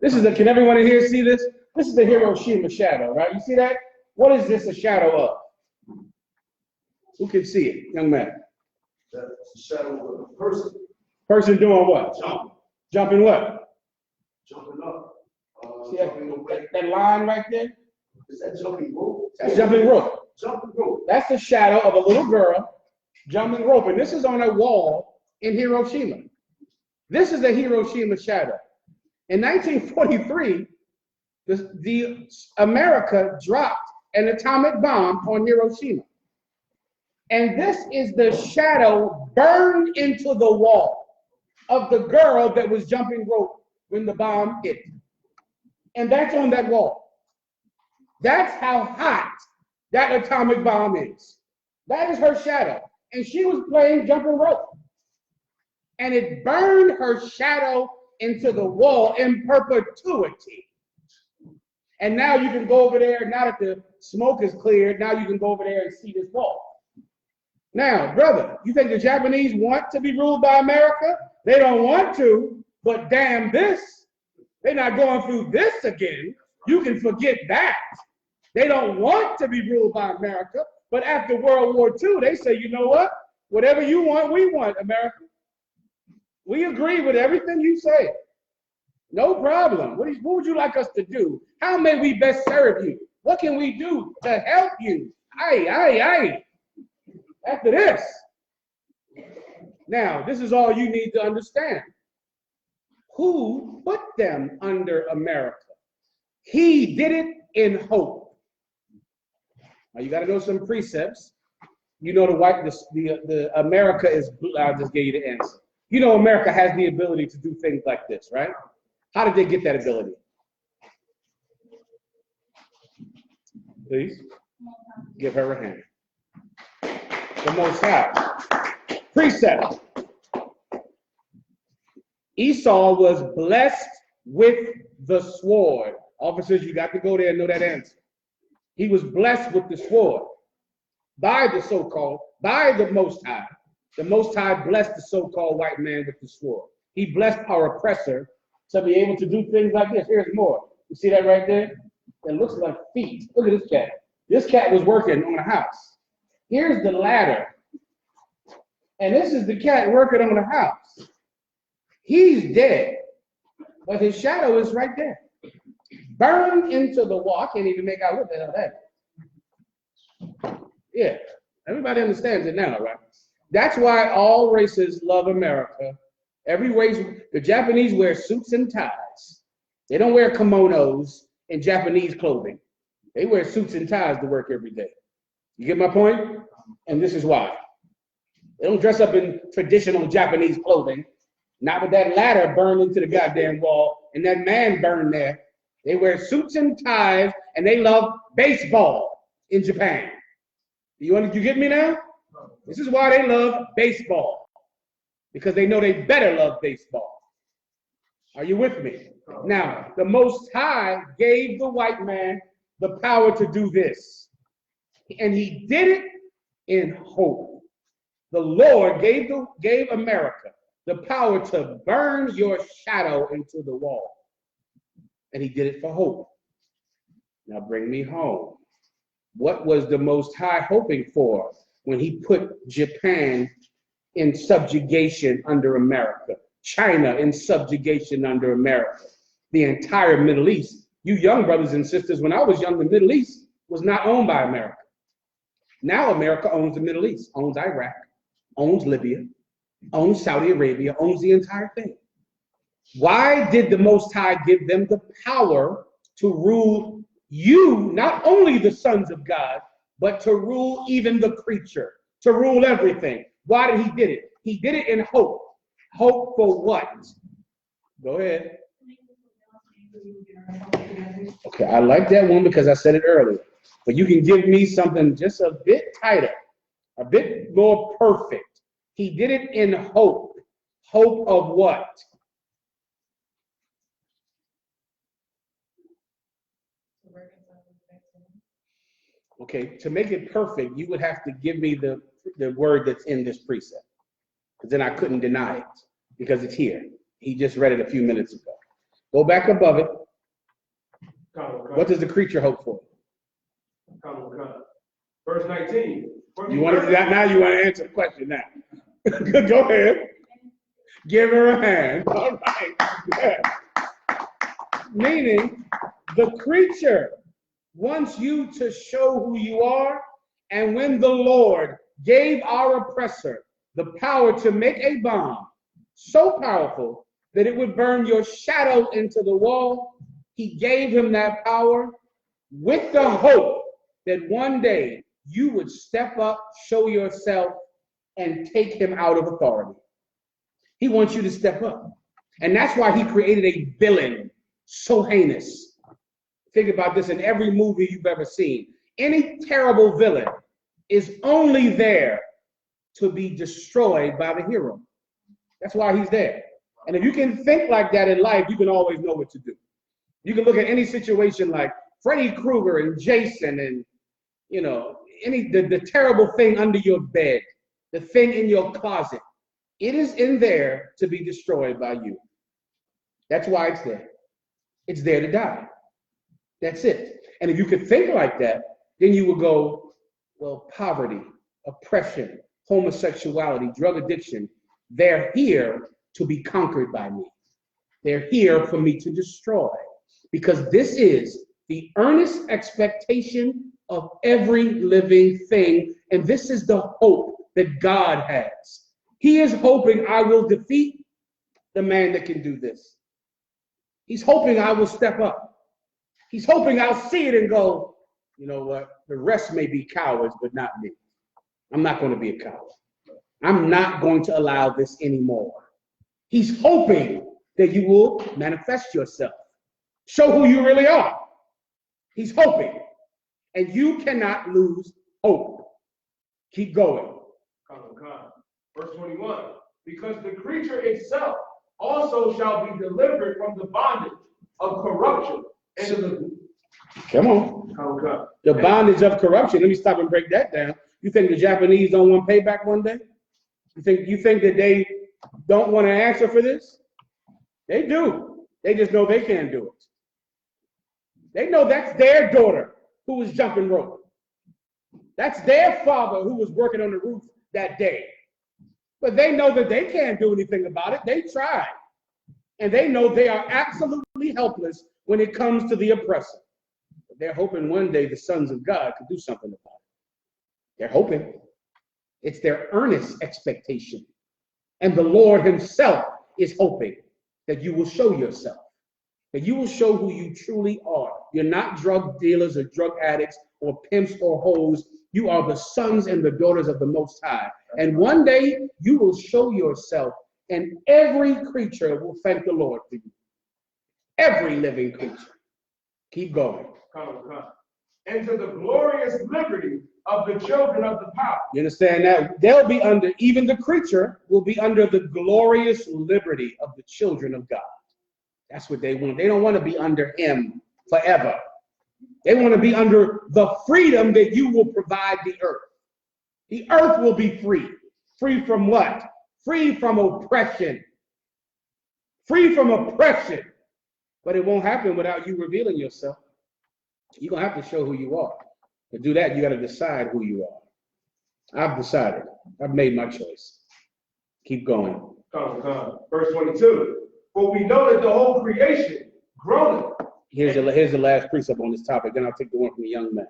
This is can everyone in here see this? This is the Hiroshima shadow, right? You see that? What is this a shadow of? Who can see it, young man? That's the shadow of a person. Person doing what? Jumping. Jumping what? Jumping up. See Jumping away. that line right there? Is that jumping rope? That's jumping rope. Jumping rope. That's the shadow of a little girl jumping rope. And this is on a wall in Hiroshima. This is the Hiroshima shadow. In 1943, the America dropped an atomic bomb on Hiroshima. And this is the shadow burned into the wall of the girl that was jumping rope when the bomb hit. And that's on that wall. That's how hot that atomic bomb is. That is her shadow. And she was playing jumping rope. And it burned her shadow into the wall in perpetuity. And now you can go over there, now that the smoke is cleared, now you can go over there and see this wall. Now, brother, you think the Japanese want to be ruled by America? They don't want to, but damn this. They're not going through this again. You can forget that. They don't want to be ruled by America, but after World War II, they say, you know what? Whatever you want, we want, America. We agree with everything you say. No problem. What would you like us to do? How may we best serve you? What can we do to help you? Aye. After this. Now, this is all you need to understand. Who put them under America? He did it in hope. Now, you got to know some precepts. You know the America is, I'll just give you the answer. You know America has the ability to do things like this, right? How did they get that ability? Please, give her a hand. The Most High. Precept. Esau was blessed with the sword. Officers, you got to go there and know that answer. He was blessed with the sword by the so-called, by the Most High. The Most High blessed the so-called white man with the sword. He blessed our oppressor to be able to do things like this. Here's more. You see that right there? It looks like feet. Look at this cat. This cat was working on a house. Here's the ladder. And this is the cat working on the house. He's dead, but his shadow is right there. Burned into the wall. I can't even make out what the hell that is. Yeah, everybody understands it now, right? That's why all races love America. Every race, the Japanese wear suits and ties. They don't wear kimonos and Japanese clothing. They wear suits and ties to work every day. You get my point? And this is why. They don't dress up in traditional Japanese clothing. Not with that ladder burned into the goddamn wall and that man burned there. They wear suits and ties and they love baseball in Japan. You get me now? This is why they love baseball. Because they know they better love baseball. Are you with me? Now, the Most High gave the white man the power to do this. And he did it in hope. The Lord gave America the power to burn your shadow into the wall. And he did it for hope. Now bring me home. What was the Most High hoping for when he put Japan in subjugation under America, China in subjugation under America, the entire Middle East? You young brothers and sisters, when I was young, the Middle East was not owned by America. Now America owns the Middle East, owns Iraq, owns Libya, owns Saudi Arabia, owns the entire thing. Why did the Most High give them the power to rule you, not only the sons of God, but to rule even the creature, to rule everything? Why did he did it? He did it in hope. Hope for what? Go ahead. Okay, I like that one because I said it earlier. But you can give me something just a bit tighter, a bit more perfect. He did it in hope. Hope of what? Okay, to make it perfect, you would have to give me the word that's in this precept. Because then I couldn't deny it because it's here. He just read it a few minutes ago. Go back above it. What does the creature hope for? Verse 19. You want to now? You want to answer the question now? Go ahead. Give her a hand. All right. Yeah. Meaning, the creature wants you to show who you are, and when the Lord gave our oppressor the power to make a bomb so powerful that it would burn your shadow into the wall, he gave him that power with the hope that one day you would step up, show yourself, and take him out of authority. He wants you to step up. And that's why he created a villain so heinous. Think about this in every movie you've ever seen. Any terrible villain is only there to be destroyed by the hero. That's why he's there. And if you can think like that in life, you can always know what to do. You can look at any situation like Freddy Krueger and Jason and, you know, the terrible thing under your bed, the thing in your closet. It is in there to be destroyed by you. That's why it's there. It's there to die. That's it. And if you could think like that, then you would go, well, poverty, oppression, homosexuality, drug addiction, they're here to be conquered by me. They're here for me to destroy. Because this is the earnest expectation of every living thing. And this is the hope that God has. He is hoping I will defeat the man that can do this. He's hoping I will step up. He's hoping I'll see it and go, you know what? The rest may be cowards, but not me. I'm not going to be a coward. I'm not going to allow this anymore. He's hoping that you will manifest yourself. Show who you really are. He's hoping. And you cannot lose hope. Keep going. Verse 21. Because the creature itself also shall be delivered from the bondage of corruption. Come on. The bondage of corruption. Let me stop and break that down. You think the Japanese don't want payback one day? You think that they don't want to answer for this? They do. They just know they can't do it. They know that's their daughter who was jumping rope. That's their father who was working on the roof that day. But they know that they can't do anything about it. They tried. And they know they are absolutely helpless when it comes to the oppressor. But they're hoping one day the sons of God could do something about it. They're hoping. It's their earnest expectation. And the Lord himself is hoping that you will show yourself, that you will show who you truly are. You're not drug dealers or drug addicts or pimps or hoes. You are the sons and the daughters of the Most High. And one day you will show yourself, and every creature will thank the Lord for you. Every living creature. Keep going. And to the glorious liberty of the children of the power. You understand that? They'll be under, even the creature will be under the glorious liberty of the children of God. That's what they want. They don't want to be under him forever. They want to be under the freedom that you will provide the earth. The earth will be free. Free from what? Free from oppression. Free from oppression. But it won't happen without you revealing yourself. You're going to have to show who you are. To do that, you got to decide who you are. I've decided. I've made my choice. Keep going. Verse 22. For we know that the whole creation groaneth. Here's the last precept on this topic. Then I'll take the one from the young man.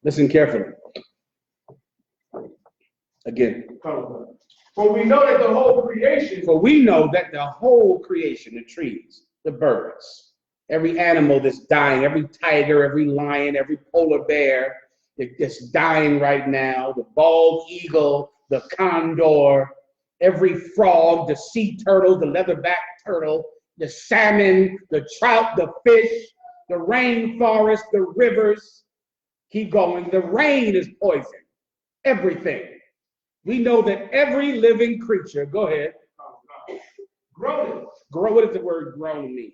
Listen carefully. Again. For we know that the whole creation, For we know that the whole creation, the trees, the birds, every animal that's dying, every tiger, every lion, every polar bear that's dying right now, the bald eagle, the condor, every frog, the sea turtle, the leatherback turtle, the salmon, the trout, the fish, the rainforest, the rivers. Keep going. The rain is poison. Everything. We know that every living creature, go ahead. groaning. What does the word groan mean?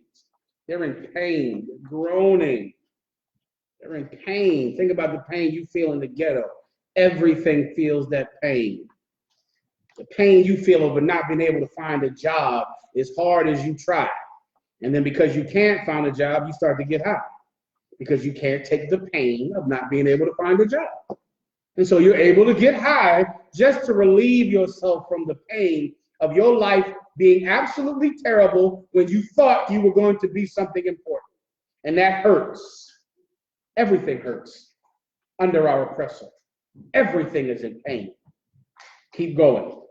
They're in pain, they're groaning. They're in pain. Think about the pain you feel in the ghetto. Everything feels that pain. The pain you feel over not being able to find a job as hard as you try. And then because you can't find a job, you start to get high. Because you can't take the pain of not being able to find a job. And so you're able to get high just to relieve yourself from the pain of your life being absolutely terrible when you thought you were going to be something important. And that hurts. Everything hurts under our oppressor. Everything is in pain. Keep going.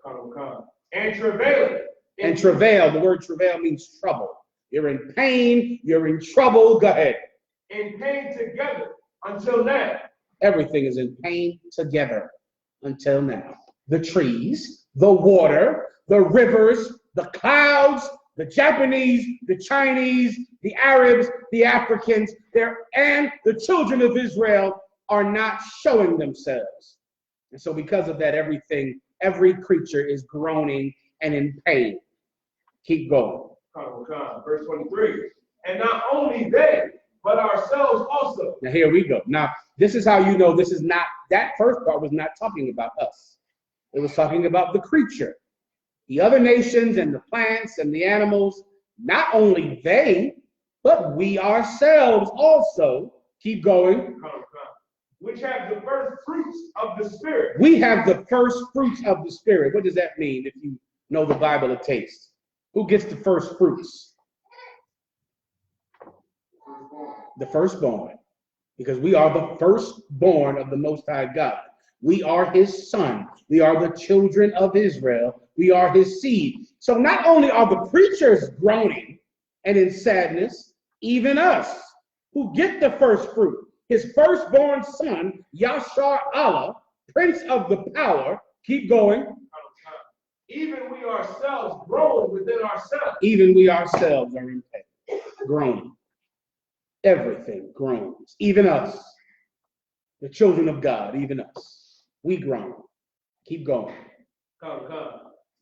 And travail. And travail, the word travail means trouble. You're in pain, you're in trouble. Go ahead. In pain together until now. Everything is in pain together until now. The trees, the water, the rivers, the clouds, the Japanese, the Chinese, the Arabs, the Africans, and the children of Israel are not showing themselves. And so because of that, every creature is groaning and in pain. Keep going. Verse 23. And not only they, but ourselves also. Now here we go. Now, this is how you know this is not, that first part was not talking about us. It was talking about the creature. The other nations and the plants and the animals, not only they, but we ourselves also. Keep going. Which have the first fruits of the Spirit. We have the first fruits of the Spirit. What does that mean if you know the Bible a taste? Who gets the first fruits? The firstborn. Because we are the firstborn of the Most High God. We are his son. We are the children of Israel. We are his seed. So not only are the preachers groaning and in sadness, even us who get the first fruit, his firstborn son, Yashar Allah, prince of the power, keep going. Even we ourselves groan within ourselves. Even we ourselves are in pain, groaning. Everything groans, even us, the children of God, even us. We groan. Keep going.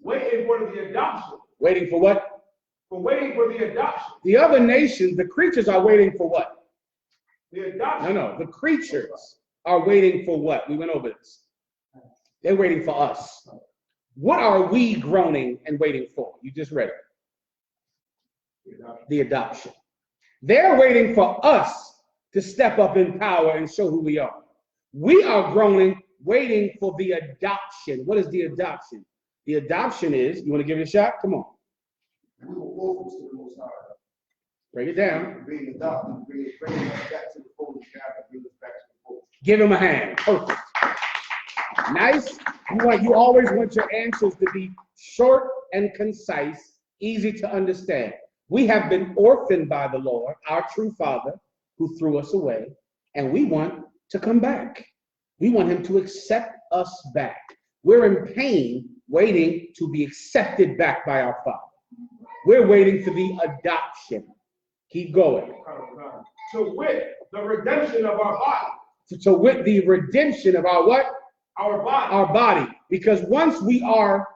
Waiting for the adoption. Waiting for what? For waiting for the adoption. The other nations, the creatures are waiting for what? The adoption. No, the creatures are waiting for what? We went over this. They're waiting for us. What are we groaning and waiting for? You just read it. The adoption. They're waiting for us to step up in power and show who we are. We are groaning, waiting for the adoption. What is the adoption? The adoption is, you want to give it a shot? Come on. We were orphans to the Most High. Break it down. Being adopted, bring us back to the fold of God, bring us back to the fold. Give him a hand. Perfect. Nice. You always want your answers to be short and concise, easy to understand. We have been orphaned by the Lord, our true Father, who threw us away, and we want to come back. We want him to accept us back. We're in pain, waiting to be accepted back by our Father. We're waiting for the adoption. Keep going. To wit, the redemption of our body. To wit, the redemption of our what? Our body. Our body. Because once we are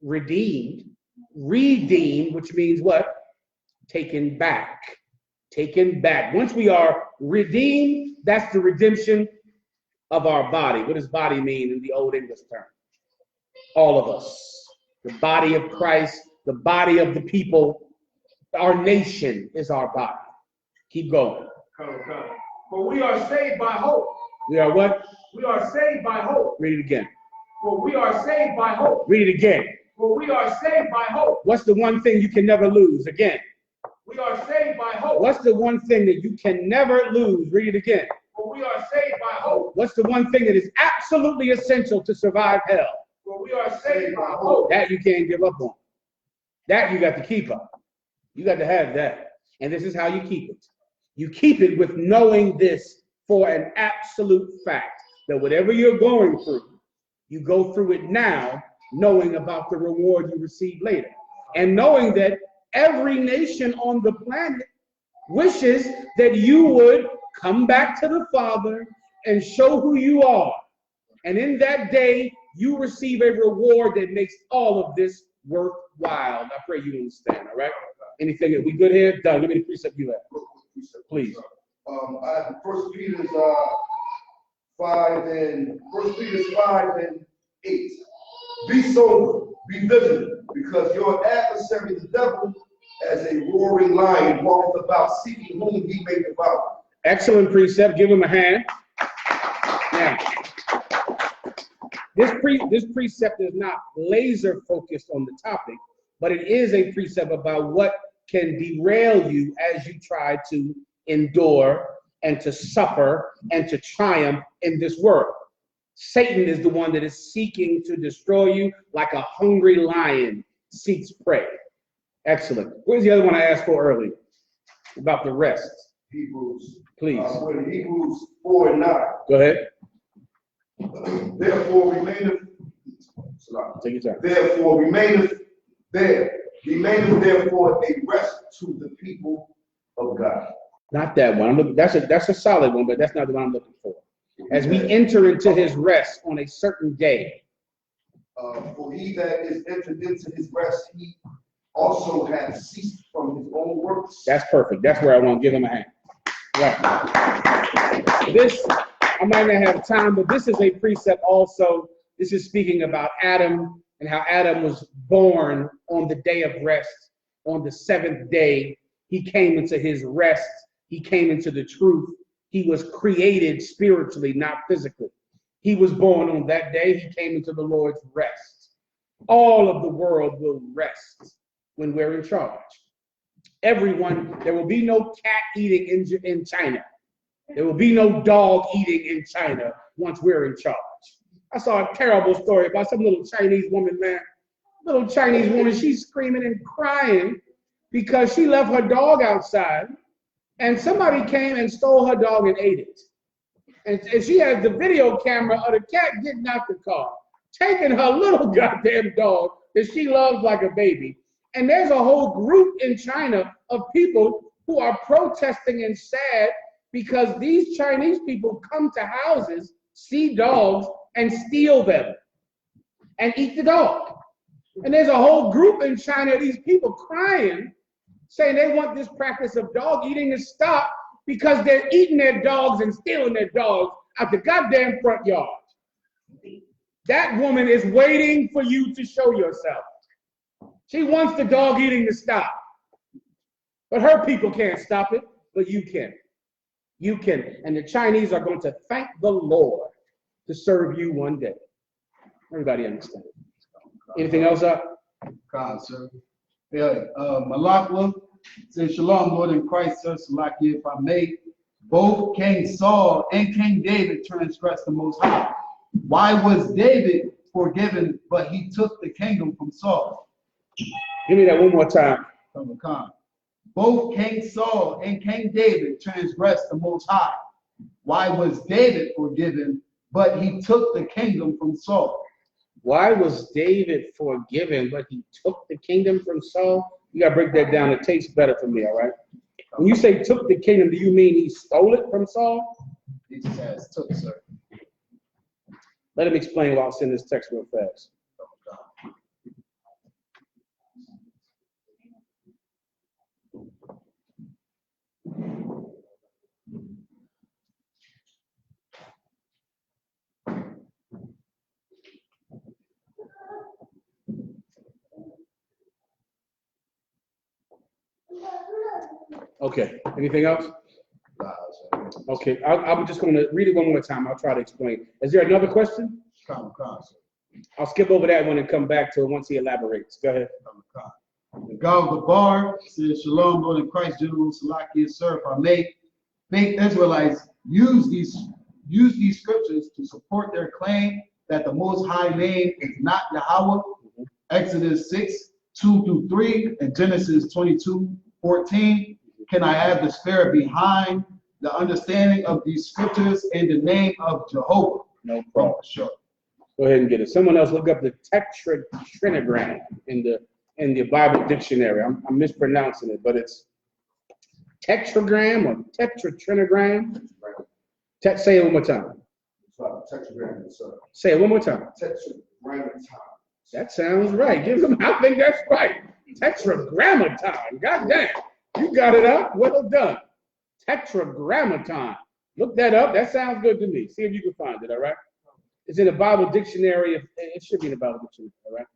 redeemed, which means what? Taken back. Taken back. Once we are redeemed, that's the redemption of our body. What does body mean in the Old English term? All of us. The body of Christ, the body of the people. Our nation is our body. Keep going. For we are saved by hope. We are what? We are saved by hope. Read it again. For we are saved by hope. Read it again. For we are saved by hope. What's the one thing you can never lose? Again. We are saved by hope. What's the one thing that you can never lose? Read it again. For we are saved by hope. What's the one thing that is absolutely essential to survive hell? For we we are saved by hope. That you can't give up on. That you got to keep up. You got to have that. And this is how you keep it. You keep it with knowing this for an absolute fact, that whatever you're going through, you go through it now, knowing about the reward you receive later. And knowing that every nation on the planet wishes that you would come back to the Father and show who you are. And in that day, you receive a reward that makes all of this worthwhile. I pray you understand, all right? Anything that we good here? Doug, give me the precept you have. Please. I have 1 Peter 5 and 8. Be sober, be vigilant, because your adversary, the devil, as a roaring lion, walketh about seeking whom he may devour. Excellent precept. Give him a hand. Now, this precept is not laser focused on the topic, but it is a precept about what can derail you as you try to endure and to suffer and to triumph in this world. Satan is the one that is seeking to destroy you like a hungry lion seeks prey. Excellent. Where's the other one I asked for earlier? About the rest. Hebrews. Please. Hebrews 4 and 9. Go ahead. Therefore remaineth. Take your time. Therefore remaineth therefore a rest to the people of God. Not that one. I'm looking, that's a solid one, but that's not the one I'm looking for. As we enter into his rest on a certain day. For he that is entered into his rest, he also hath ceased from his own works. That's perfect. That's where I want to give him a hand. Right. This, I might not have time, but this is a precept also. This is speaking about Adam and how Adam was born on the day of rest. On the seventh day, he came into his rest. He came into the truth. He was created spiritually, not physically. He was born on that day. He came into the Lord's rest. All of the world will rest when we're in charge. Everyone, there will be no cat eating in China. There will be no dog eating in China once we're in charge. I saw a terrible story about some little Chinese woman, man. Little Chinese woman, she's screaming and crying because she left her dog outside and somebody came and stole her dog and ate it. And she has the video camera of the cat getting out the car, taking her little goddamn dog that she loves like a baby. And there's a whole group in China of people who are protesting and sad because these Chinese people come to houses, see dogs, and steal them and eat the dog. And there's a whole group in China of these people crying, saying they want this practice of dog eating to stop because they're eating their dogs and stealing their dogs out the goddamn front yard. That woman is waiting for you to show yourself. She wants the dog eating to stop. But her people can't stop it, but you can. You can. And the Chinese are going to thank the Lord to serve you one day. Everybody understand? Anything else up? God, sir. Yeah, Malakwa says, Shalom, Lord in Christ, sir, Salaki, if I may. Both King Saul and King David transgressed the Most High. Why was David forgiven, but he took the kingdom from Saul? Give me that one more time. From Khan. Both King Saul and King David transgressed the Most High. Why was David forgiven, but he took the kingdom from Saul? Why was David forgiven, but he took the kingdom from Saul? You got to break that down. It tastes better for me, all right? When you say took the kingdom, do you mean he stole it from Saul? He just says took, sir. Let him explain while I send this text real fast. Okay, anything else? Okay, I'm just going to read it one more time. I'll try to explain. Is there another question? I'll skip over that one and come back to it once he elaborates. Go ahead. The God of the bar says, Shalom, Lord in Christ, General Salaki, sir, if I may. Fake Israelites use these scriptures to support their claim that the Most High name is not Yahweh. Exodus 6:2-3 and Genesis 22:14. Can I have the spirit behind the understanding of these scriptures in the name of Jehovah? No problem. Sure. Go ahead and get it. Someone else look up the tetragrammaton in the Bible dictionary. I'm mispronouncing it, but it's tetragram or tetratrinogram. Say it one more time. Tetragram, sir. Say it one more time. Tetragrammaton. That sounds right. Give them. I think that's right. Tetragrammaton. God damn. You got it up. Well done. Tetragrammaton. Look that up. That sounds good to me. See if you can find it. All right. It's in the Bible dictionary. It should be in the Bible dictionary. All right.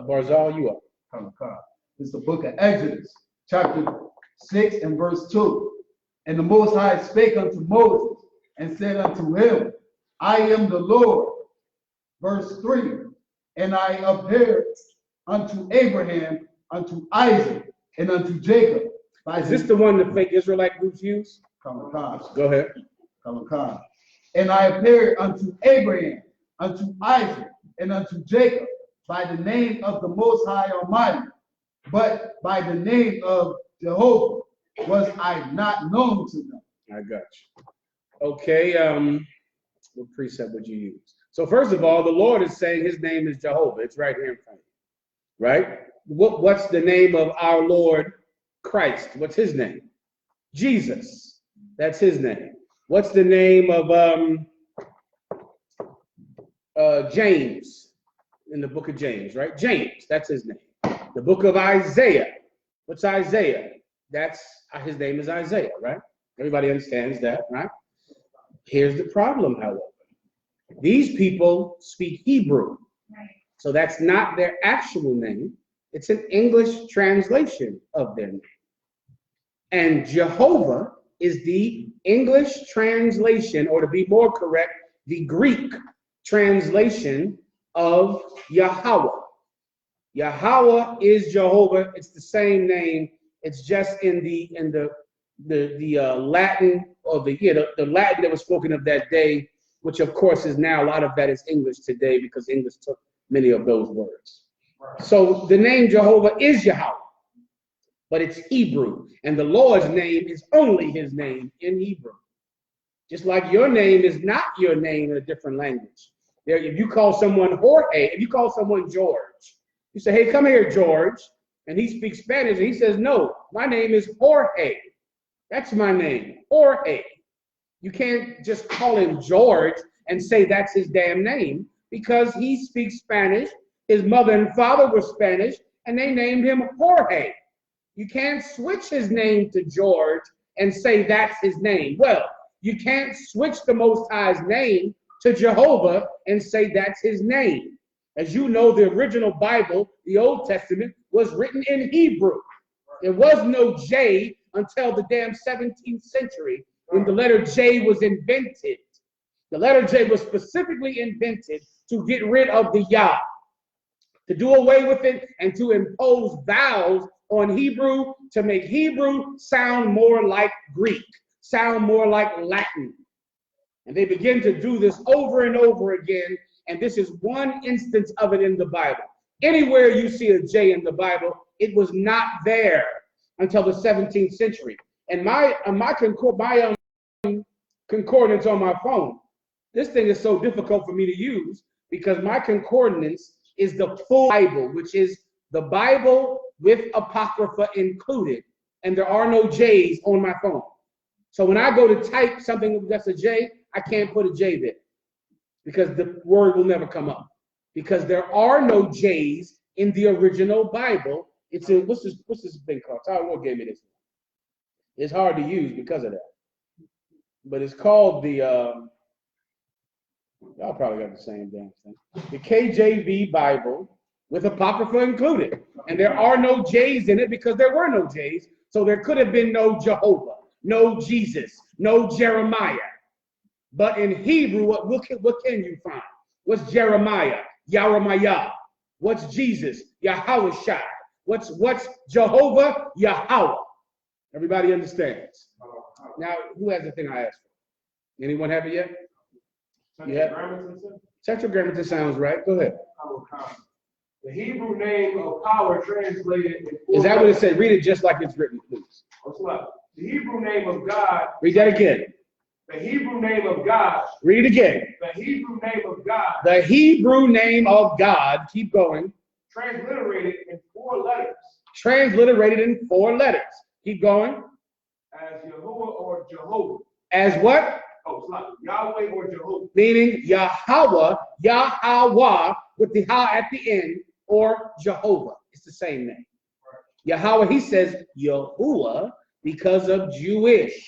Barzal, you up? It's the book of Exodus, chapter 6 and verse 2. And the Most High spake unto Moses and said unto him, I am the Lord. Verse 3. And I appeared unto Abraham, unto Isaac, and unto Jacob. Is this the one the fake Israelite groups use? Go ahead. And I appeared unto Abraham, unto Isaac, and unto Jacob by the name of the Most High Almighty, but by the name of Jehovah was I not known to them. I got you. Okay, what precept would you use? So first of all, the Lord is saying his name is Jehovah. It's right here in front of you, right? What's the name of our Lord Christ? What's his name? Jesus. That's his name. What's the name of James in the book of James, right? James, that's his name. The book of Isaiah. What's Isaiah? That's his name is Isaiah, right? Everybody understands that, right? Here's the problem, however. These people speak Hebrew. So that's not their actual name. It's an English translation of their name. And Jehovah is the English translation, or to be more correct, the Greek translation of Yahweh. Yahweh is Jehovah. It's the same name. It's just in the Latin, or the Latin that was spoken of that day, which of course is now a lot of that is English today because English took many of those words. So the name Jehovah is Yahweh, but it's Hebrew, and the Lord's name is only his name in Hebrew. Just like your name is not your name in a different language. If you call someone Jorge, if you call someone George, you say, hey, come here, George, and he speaks Spanish, and he says, no, my name is Jorge. That's my name, Jorge. You can't just call him George and say that's his damn name, because he speaks Spanish, his mother and father were Spanish, and they named him Jorge. You can't switch his name to George and say that's his name. Well, you can't switch the Most High's name to Jehovah and say that's his name. As you know, the original Bible, the Old Testament, was written in Hebrew. There was no J until the damn 17th century when the letter J was invented. The letter J was specifically invented to get rid of the Yah, to do away with it and to impose vowels on Hebrew to make Hebrew sound more like Greek, sound more like Latin. And they begin to do this over and over again, and this is one instance of it in the Bible. Anywhere you see a J in the Bible, it was not there until the 17th century. And my concordance on my phone, this thing is so difficult for me to use because my concordance is the full Bible, which is the Bible with Apocrypha included, and there are no J's on my phone. So when I go to type something that's a J, I can't put a J there because the word will never come up, because there are no J's in the original Bible. It's a, what's this thing called? Tyler Wood gave me this. It's hard to use because of that, but it's called the y'all probably got the same damn thing, the KJV Bible with Apocrypha included, and there are no J's in it because there were no J's, so there could have been no Jehovah, no Jesus, no Jeremiah. But in Hebrew, what can you find? What's Jeremiah? Yaramiah. What's Jesus? Yahushua. What's Jehovah? Yahweh. Everybody understands. Now, who has the thing I asked for? Anyone have it yet? Yeah. Tetragrammaton, sir? Tetragrammaton sounds right. Go ahead. The Hebrew name of power translated in Is that what it said? Read it just like it's written, please. The Hebrew name of God. Read that again. The Hebrew name of God. Read it again. The Hebrew name of God. The Hebrew name of God. Keep going. Transliterated in 4 letters. Transliterated in 4 letters. Keep going. As Yahuwah or Jehovah. As what? Oh, it's like Yahweh or Jehovah. Meaning Yahweh, Yahweh with the ha at the end, or Jehovah. It's the same name. Yahweh, he says Yahuwah because of Jewish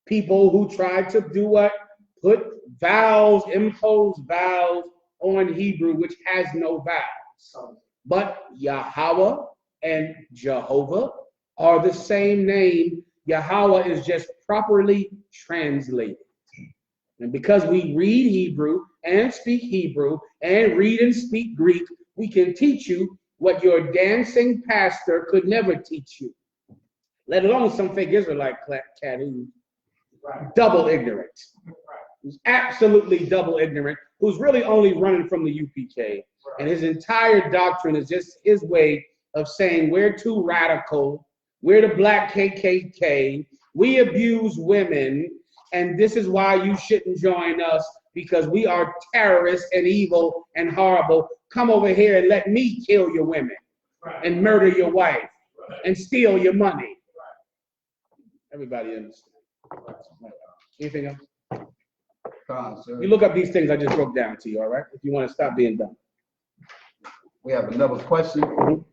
people who tried to do what? Put vowels, impose vowels on Hebrew, which has no vowels. But Yahweh and Jehovah are the same name. Yahweh is just properly translated. And because we read Hebrew and speak Hebrew and read and speak Greek, we can teach you what your dancing pastor could never teach you, let alone some fake Israelite cat who's double ignorant, who's absolutely double ignorant, who's really only running from the UPK. And his entire doctrine is just his way of saying we're too radical, we're the black KKK, we abuse women, and this is why you shouldn't join us because we are terrorists and evil and horrible. Come over here and let me kill your women and murder your wife and steal your money. Everybody understands. Anything else? You look up these things I just broke down to you, all right? If you want to stop being dumb. We have another question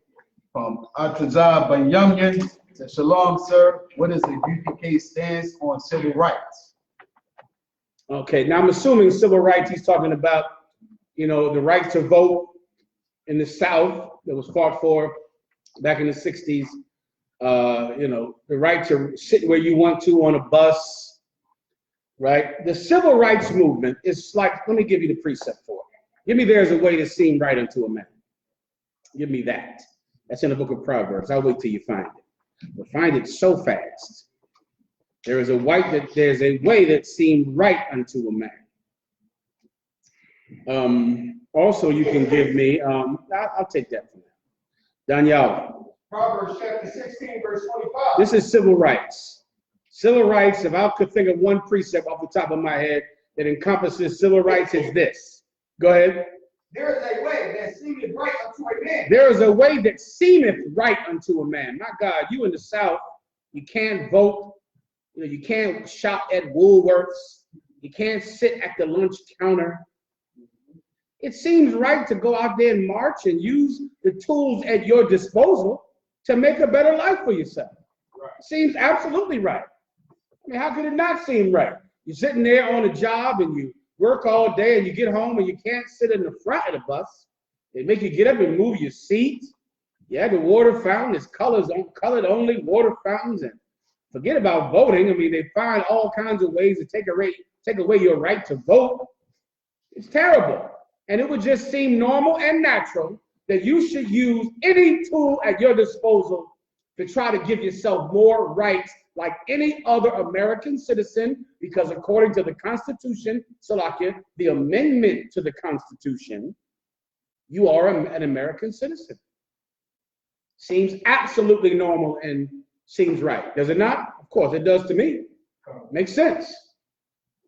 from Atazar Banyamyan. Shalom, sir. What is the UPK stance on civil rights? Okay, now I'm assuming civil rights, he's talking about, you know, the right to vote in the South that was fought for back in the 60s. You know, the right to sit where you want to on a bus, right? The civil rights movement is like, let me give you the precept for it. Give me there's a way to seem right unto a man. Give me that. That's in the book of Proverbs. I'll wait till you find it. You'll find it so fast. There's a way that seemed right unto a man. Also, you can give me, I'll take that for now. Daniel. Proverbs chapter 16, verse 25. This is civil rights. Civil rights, if I could think of one precept off the top of my head that encompasses civil rights, is this. Go ahead. There is a way that seemeth right unto a man. There is a way that seemeth right unto a man. My God, you in the South, you can't vote. You know, you can't shop at Woolworths. You can't sit at the lunch counter. It seems right to go out there and march and use the tools at your disposal to make a better life for yourself. It seems absolutely right. I mean, how could it not seem right? You're sitting there on a job and you work all day and you get home and you can't sit in the front of the bus. They make you get up and move your seat. Yeah, the water fountain is colored only water fountains, and forget about voting. I mean, they find all kinds of ways to take away your right to vote. It's terrible. And it would just seem normal and natural that you should use any tool at your disposal to try to give yourself more rights like any other American citizen, because according to the Constitution, Salakia, the amendment to the Constitution, you are an American citizen. Seems absolutely normal and seems right. Does it not? Of course, it does to me. Makes sense.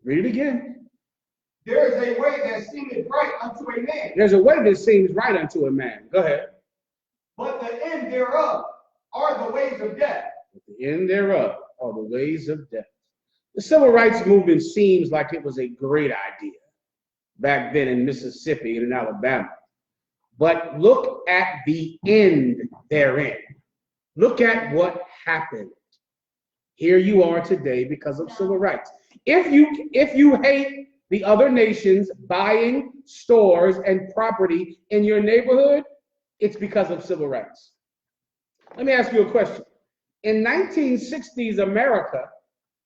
Read it again. There is a way that seemeth right unto a man. There's a way that seems right unto a man. Go ahead. But the end thereof are the ways of death. At the end thereof are the ways of death. The civil rights movement seems like it was a great idea back then in Mississippi and in Alabama. But look at the end therein. Look at what happened. Here you are today because of civil rights. If you hate the other nations buying stores and property in your neighborhood, it's because of civil rights. Let me ask you a question. In 1960s America,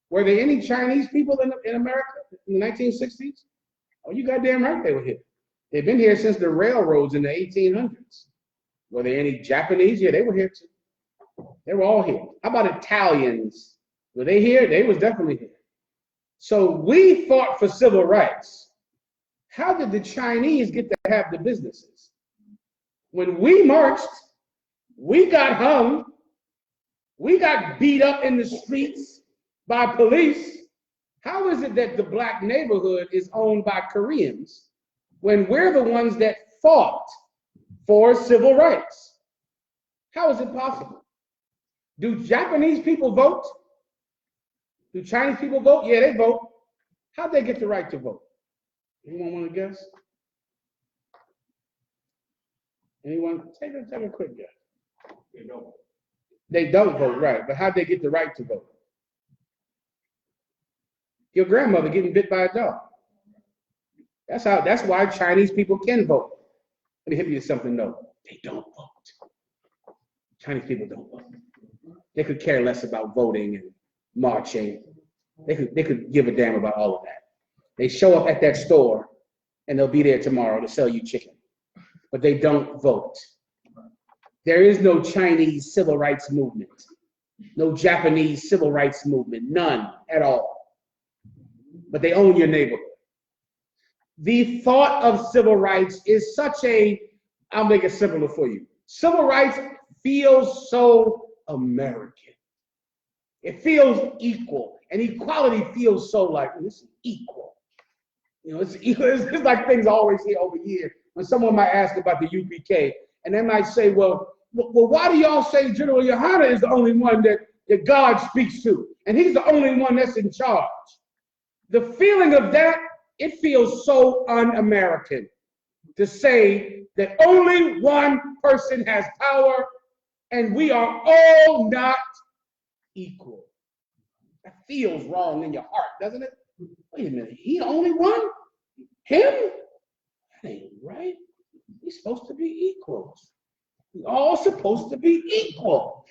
were there any Chinese people in America in the 1960s? Oh, you goddamn right they were here. They've been here since the railroads in the 1800s. Were there any Japanese? Yeah, they were here too. They were all here. How about Italians? Were they here? They was definitely here. So we fought for civil rights How did the Chinese get to have the businesses? When we marched, we got hung, we got beat up in the streets by police. How is it that the black neighborhood is owned by Koreans when we're the ones that fought for civil rights? How is it possible? Do Japanese people vote? Do Chinese people vote? Yeah, they vote. How'd they get the right to vote? Anyone want to guess? Anyone? Take a quick guess. They don't vote, right? But how'd they get the right to vote? Your grandmother getting bit by a dog. That's why Chinese people can vote. Let me hit you with something, no. They don't vote. Chinese people don't vote. They could care less about voting and marching. They could give a damn about all of that. They show up at that store and they'll be there tomorrow to sell you chicken. But they don't vote. There is no Chinese civil rights movement, no Japanese civil rights movement, none at all. But they own your neighborhood. The thought of civil rights is such a, I'll make it simpler for you. Civil rights feels so American. It feels equal, and equality feels so like, this is equal. You know, it's like things I always hear over here when someone might ask about the UPK, and they might say, well, why do y'all say General Yohana is the only one that God speaks to, and he's the only one that's in charge? The feeling of that, it feels so un-American to say that only one person has power and we are all not equal. That feels wrong in your heart, doesn't it? Wait a minute, he the only one? Him? That ain't right. We're supposed to be equals. We're all supposed to be equal.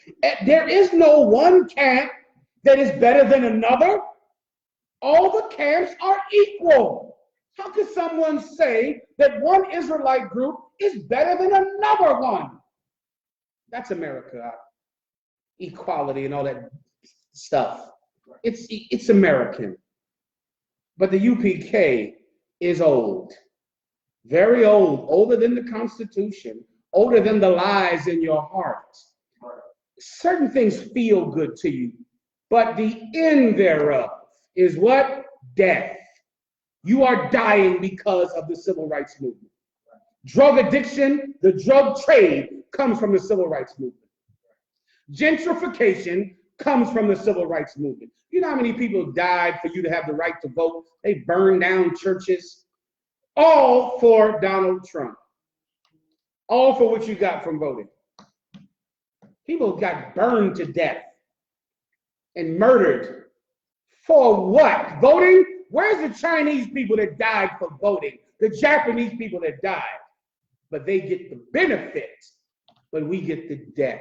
There is no one camp that is better than another. All the camps are equal. How could someone say that one Israelite group is better than another one? That's America. Equality and all that stuff. It's American. But the UPK is old. Very old. Older than the Constitution. Older than the lies in your heart. Certain things feel good to you, but the end thereof is what? Death. You are dying because of the civil rights movement. Drug addiction, the drug trade comes from the civil rights movement. Gentrification comes from the civil rights movement. You know how many people died for you to have the right to vote? They burned down churches, all for Donald Trump. All for what you got from voting. People got burned to death and murdered. For what? Voting? Where's the Chinese people that died for voting? The Japanese people that died. But they get the benefit, but we get the death.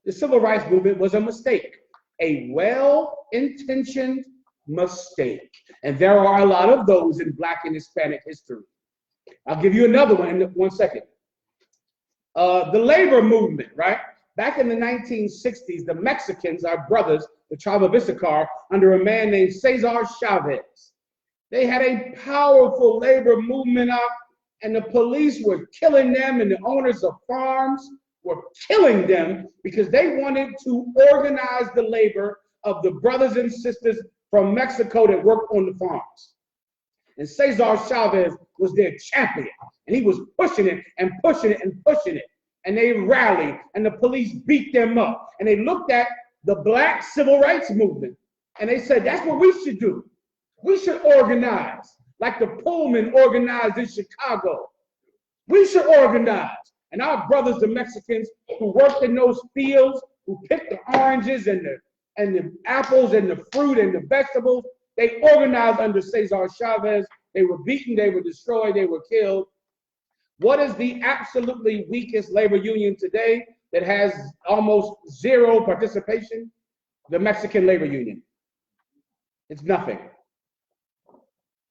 The civil rights movement was a mistake, a well-intentioned mistake. And there are a lot of those in Black and Hispanic history. I'll give you another one in 1 second. The labor movement, right? Back in the 1960s, the Mexicans, our brothers, the tribe of Issachar, under a man named Cesar Chavez. They had a powerful labor movement up, and the police were killing them, and the owners of farms were killing them because they wanted to organize the labor of the brothers and sisters from Mexico that worked on the farms. And Cesar Chavez was their champion, and he was pushing it and pushing it and pushing it. And they rallied, and the police beat them up. And they looked at the Black civil rights movement, and they said, that's what we should do. We should organize, like the Pullman organized in Chicago. We should organize. And our brothers, the Mexicans, who worked in those fields, who picked the oranges and the apples and the fruit and the vegetables, they organized under Cesar Chavez. They were beaten, they were destroyed, they were killed. What is the absolutely weakest labor union today that has almost zero participation? The Mexican labor union. It's nothing.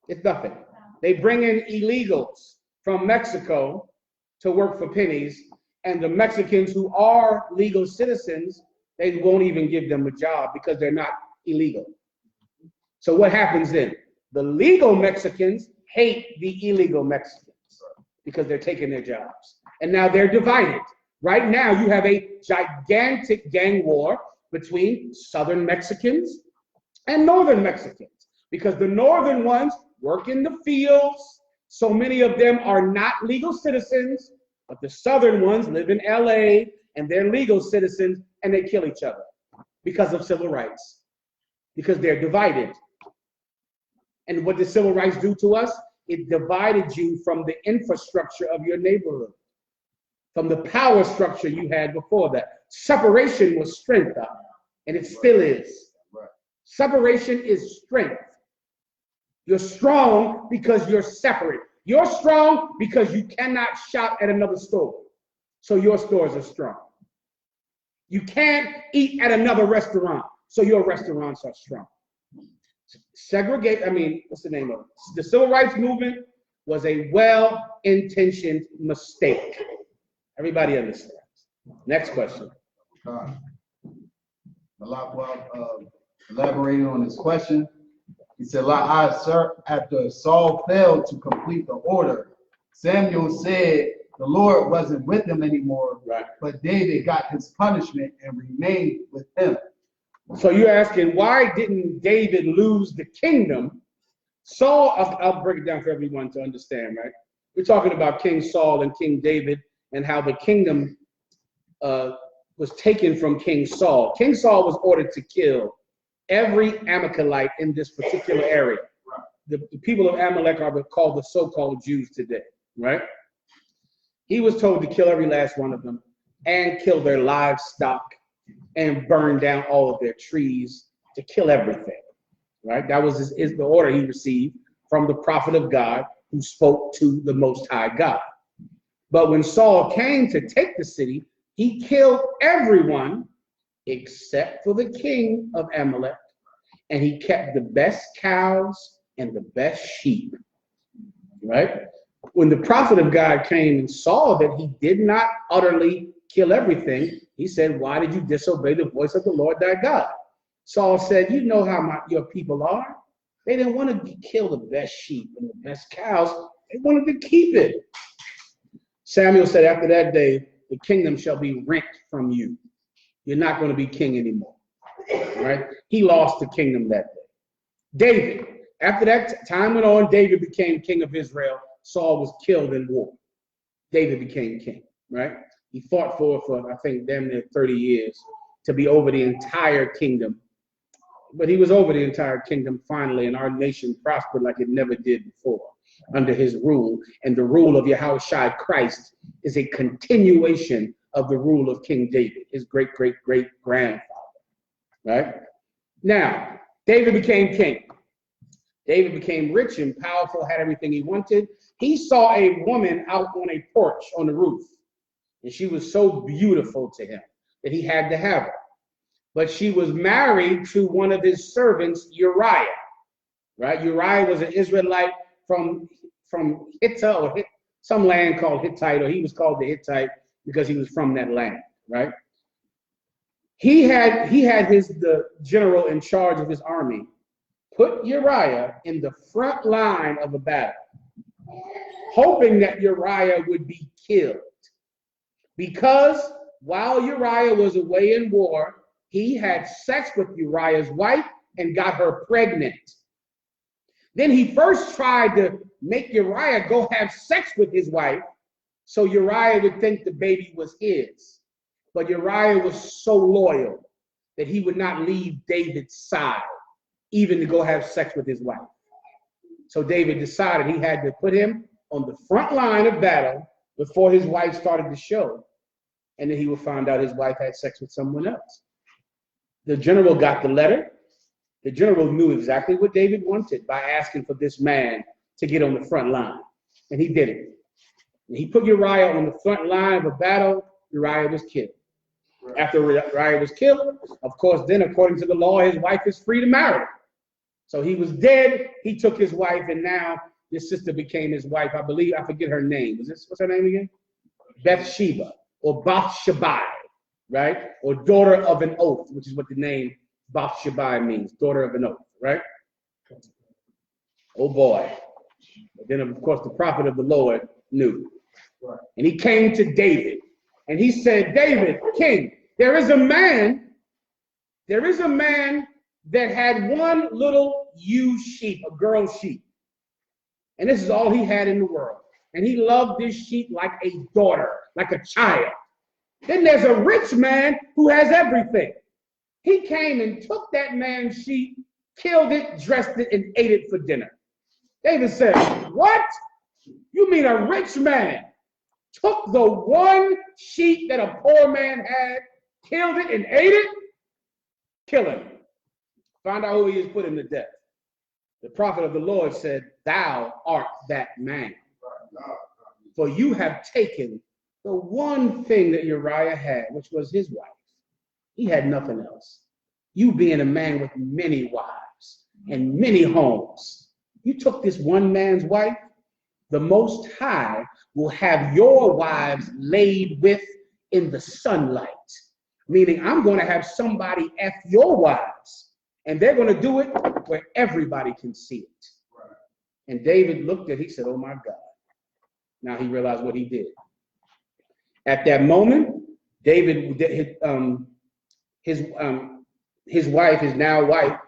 It's nothing. They bring in illegals from Mexico to work for pennies, and the Mexicans who are legal citizens, they won't even give them a job because they're not illegal. So what happens then? The legal Mexicans hate the illegal Mexicans because they're taking their jobs. And now they're divided. Right now, you have a gigantic gang war between Southern Mexicans and Northern Mexicans, because the Northern ones work in the fields. So many of them are not legal citizens, but the Southern ones live in LA and they're legal citizens, and they kill each other because of civil rights, because they're divided. And what did civil rights do to us? It divided you from the infrastructure of your neighborhood, from the power structure you had before that. Separation was strength, and it still is. Separation is strength. You're strong because you're separate. You're strong because you cannot shop at another store, so your stores are strong. You can't eat at another restaurant, so your restaurants are strong. What's the name of it? The civil rights movement was a well-intentioned mistake. Everybody understands. Next question. Malak elaborating on this question. He said, sir, after Saul failed to complete the order, Samuel said the Lord wasn't with him anymore, right, but David got his punishment and remained with him. So you're asking, why didn't David lose the kingdom? Saul, I'll break it down for everyone to understand, right? We're talking about King Saul and King David and how the kingdom was taken from King Saul. King Saul was ordered to kill every Amalekite in this particular area. The people of Amalek are called the so-called Jews today, right? He was told to kill every last one of them and kill their livestock and burn down all of their trees, to kill everything, right? That was the order he received from the prophet of God who spoke to the Most High God. But when Saul came to take the city, he killed everyone except for the king of Amalek, and he kept the best cows and the best sheep, right? When the prophet of God came and saw that he did not utterly kill everything, he said, why did you disobey the voice of the Lord thy God? Saul said, you know how your people are. They didn't want to kill the best sheep and the best cows. They wanted to keep it. Samuel said, after that day, the kingdom shall be rent from you. You're not going to be king anymore, right? He lost the kingdom that day. David, after that time went on, David became king of Israel. Saul was killed in war. David became king, right? He fought for I think, damn near 30 years to be over the entire kingdom. But he was over the entire kingdom finally, and our nation prospered like it never did before under his rule. And the rule of Yahushua Christ is a continuation of the rule of King David, his great-great-great-grandfather, right? Now, David became king. David became rich and powerful, had everything he wanted. He saw a woman out on a porch on the roof, and she was so beautiful to him that he had to have her. But she was married to one of his servants, Uriah, right? Uriah was an Israelite from Hittite, or some land called Hittite, or he was called the Hittite because he was from that land, right? He had the general in charge of his army put Uriah in the front line of a battle, hoping that Uriah would be killed. Because while Uriah was away in war, he had sex with Uriah's wife and got her pregnant. Then he first tried to make Uriah go have sex with his wife so Uriah would think the baby was his. But Uriah was so loyal that he would not leave David's side, even to go have sex with his wife. So David decided he had to put him on the front line of battle before his wife started to show. And then he would find out his wife had sex with someone else. The general got the letter. The general knew exactly what David wanted by asking for this man to get on the front line. And he did it. And he put Uriah on the front line of a battle. Uriah was killed. After Uriah was killed, of course, then according to the law, his wife is free to marry. So he was dead. He took his wife, and now this sister became his wife. I believe, I forget her name. What's her name again? Bathsheba, or Bathsheba, right? Or daughter of an oath, which is what the name Bathsheba means, daughter of an oath, right? Oh boy. But then, of course, the prophet of the Lord knew. Right. And he came to David, and he said, David, king, there is a man that had one little ewe sheep, a girl sheep. And this is all he had in the world. And he loved this sheep like a daughter, like a child. Then there's a rich man who has everything. He came and took that man's sheep, killed it, dressed it, and ate it for dinner. David said, what? You mean a rich man took the one sheep that a poor man had, killed it, and ate it? Kill him. Find out who he is, put him to death. The prophet of the Lord said, thou art that man. For you have taken the one thing that Uriah had, which was his wife. He had nothing else. You being a man with many wives and many homes, you took this one man's wife. The Most High will have your wives laid with in the sunlight. Meaning I'm going to have somebody F your wives. And they're going to do it where everybody can see it. Right. And David looked at it, he said, oh my God. Now he realized what he did. At that moment, David, his wife, his now wife,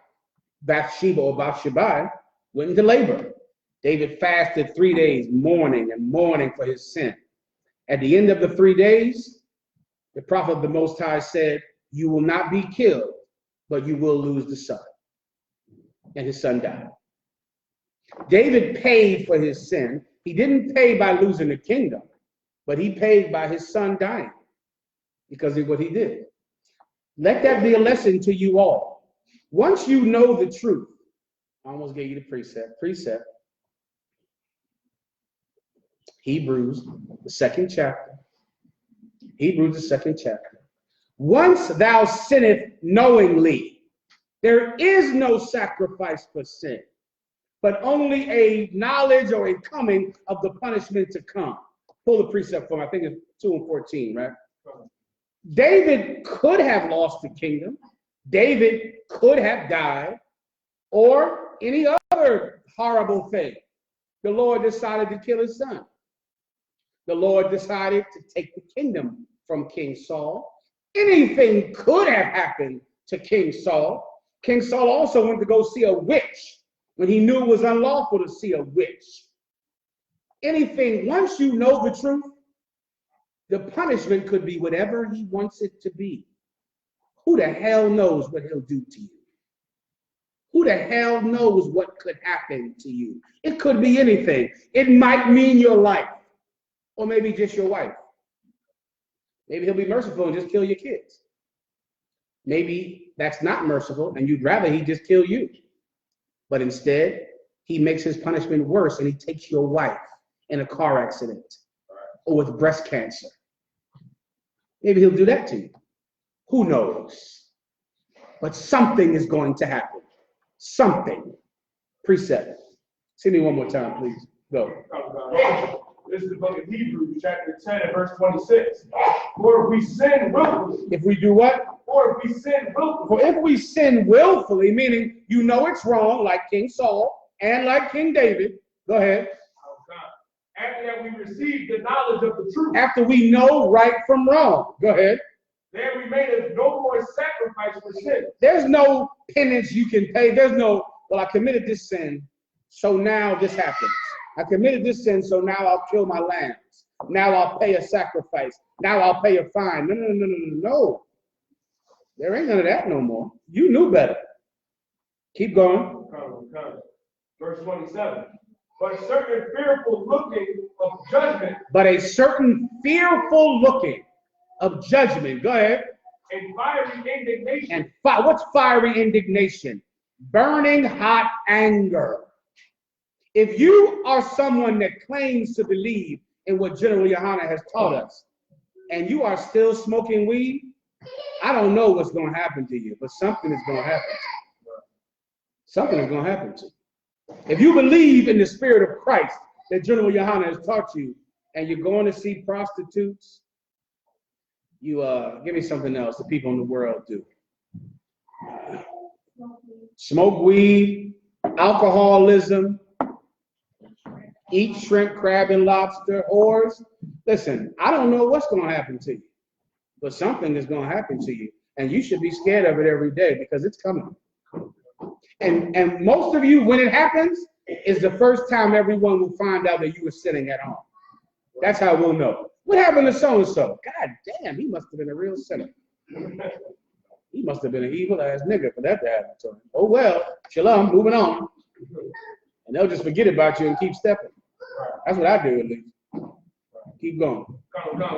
Bathsheba or Bathsheba, went into labor. David fasted 3 days, mourning and mourning for his sin. At the end of the 3 days, the prophet of the Most High said, you will not be killed, but you will lose the son. And his son died. David paid for his sin. He didn't pay by losing the kingdom, but he paid by his son dying because of what he did. Let that be a lesson to you all. Once you know the truth, I almost gave you the precept. Hebrews, the second chapter. Once thou sinnest knowingly, there is no sacrifice for sin, but only a knowledge or a coming of the punishment to come. Pull the precept from, I think it's 2:14, right? David could have lost the kingdom. David could have died, or any other horrible thing. The Lord decided to kill his son. The Lord decided to take the kingdom from King Saul. Anything could have happened to King Saul. King Saul also went to go see a witch when he knew it was unlawful to see a witch. Anything, once you know the truth, the punishment could be whatever he wants it to be. Who the hell knows what he'll do to you? Who the hell knows what could happen to you? It could be anything. It might mean your life, or maybe just your wife. Maybe he'll be merciful and just kill your kids. Maybe that's not merciful and you'd rather he just kill you. But instead, he makes his punishment worse and he takes your wife in a car accident or with breast cancer. Maybe he'll do that to you. Who knows? But something is going to happen. Something. Precept. See me one more time, please. Go. This is the book of Hebrews, chapter 10 and verse 26. For if we sin willfully. If we do what? Or if we sin willfully. For if we sin willfully, meaning you know it's wrong, like King Saul and like King David. Go ahead. After that we receive the knowledge of the truth. After we know right from wrong. Go ahead. There remaineth no more sacrifice for sin. There's no penance you can pay. There's no, well, I committed this sin, so now this happens. I committed this sin, so now I'll kill my lambs. Now I'll pay a sacrifice. Now I'll pay a fine. No. There ain't none of that no more. You knew better. Keep going. Verse 27. But a certain fearful looking of judgment. But a certain fearful looking of judgment. Go ahead. And fiery indignation. And what's fiery indignation? Burning hot anger. If you are someone that claims to believe in what General Yohana has taught us, and you are still smoking weed, I don't know what's going to happen to you, but something is going to happen to you. Something is going to happen to you. If you believe in the Spirit of Christ that General Yohana has taught you, and you're going to see prostitutes, you give me something else that people in the world do. Smoke weed, alcoholism, eat shrimp, crab, and lobster, whores. Listen, I don't know what's going to happen to you, but something is going to happen to you. And you should be scared of it every day because it's coming. And most of you, when it happens, is the first time everyone will find out that you were sitting at home. That's how we'll know. What happened to so-and-so? God damn, he must have been a real sinner. He must have been an evil-ass nigga for that to happen to him. Oh, well, shalom, moving on. And they'll just forget about you and keep stepping. That's what I do, at least. Keep going.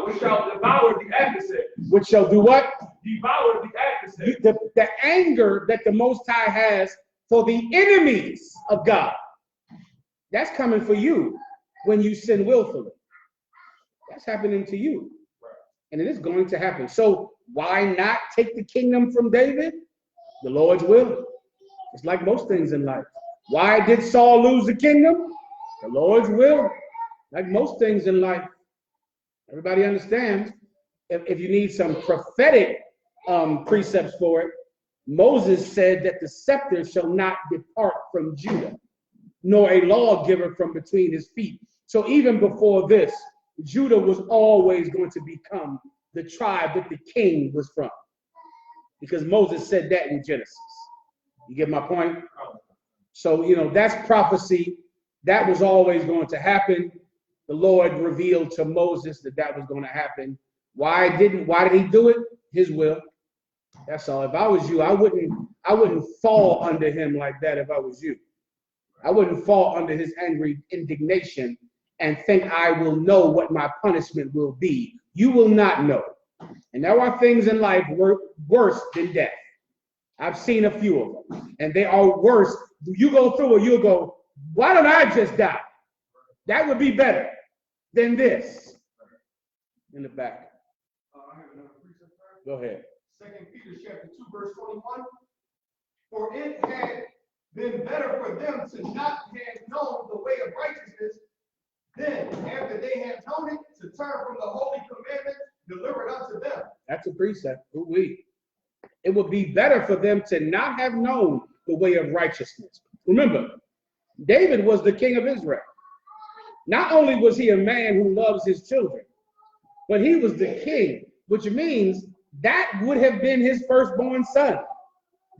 Which shall devour the adversary. Which shall do what? Devour the adversary. The anger that the Most High has for the enemies of God. That's coming for you when you sin willfully. That's happening to you. And it is going to happen. So why not take the kingdom from David? The Lord's will. It's like most things in life. Why did Saul lose the kingdom? The Lord's will. Like most things in life. Everybody understands. If you need some prophetic precepts for it, Moses said that the scepter shall not depart from Judah, nor a lawgiver from between his feet. So even before this, Judah was always going to become the tribe that the king was from, because Moses said that in Genesis. You get my point? So, you know, that's prophecy. That was always going to happen. The Lord revealed to Moses that that was going to happen. Why did he do it? His will. That's all. If I was you, I wouldn't fall under him like that if I was you. I wouldn't fall under his angry indignation and think I will know what my punishment will be. You will not know. And there are things in life worse than death. I've seen a few of them, and they are worse. You go through it, you'll go, why don't I just die? That would be better than this. In the back. I have another precept. Go ahead. 2 Peter chapter 2, verse 21. For it had been better for them to not have known the way of righteousness than, after they had known it, to turn from the holy commandment delivered unto them. That's a precept. It would be better for them to not have known the way of righteousness. Remember, David was the king of Israel. Not only was he a man who loves his children, but he was the king, which means that would have been his firstborn son.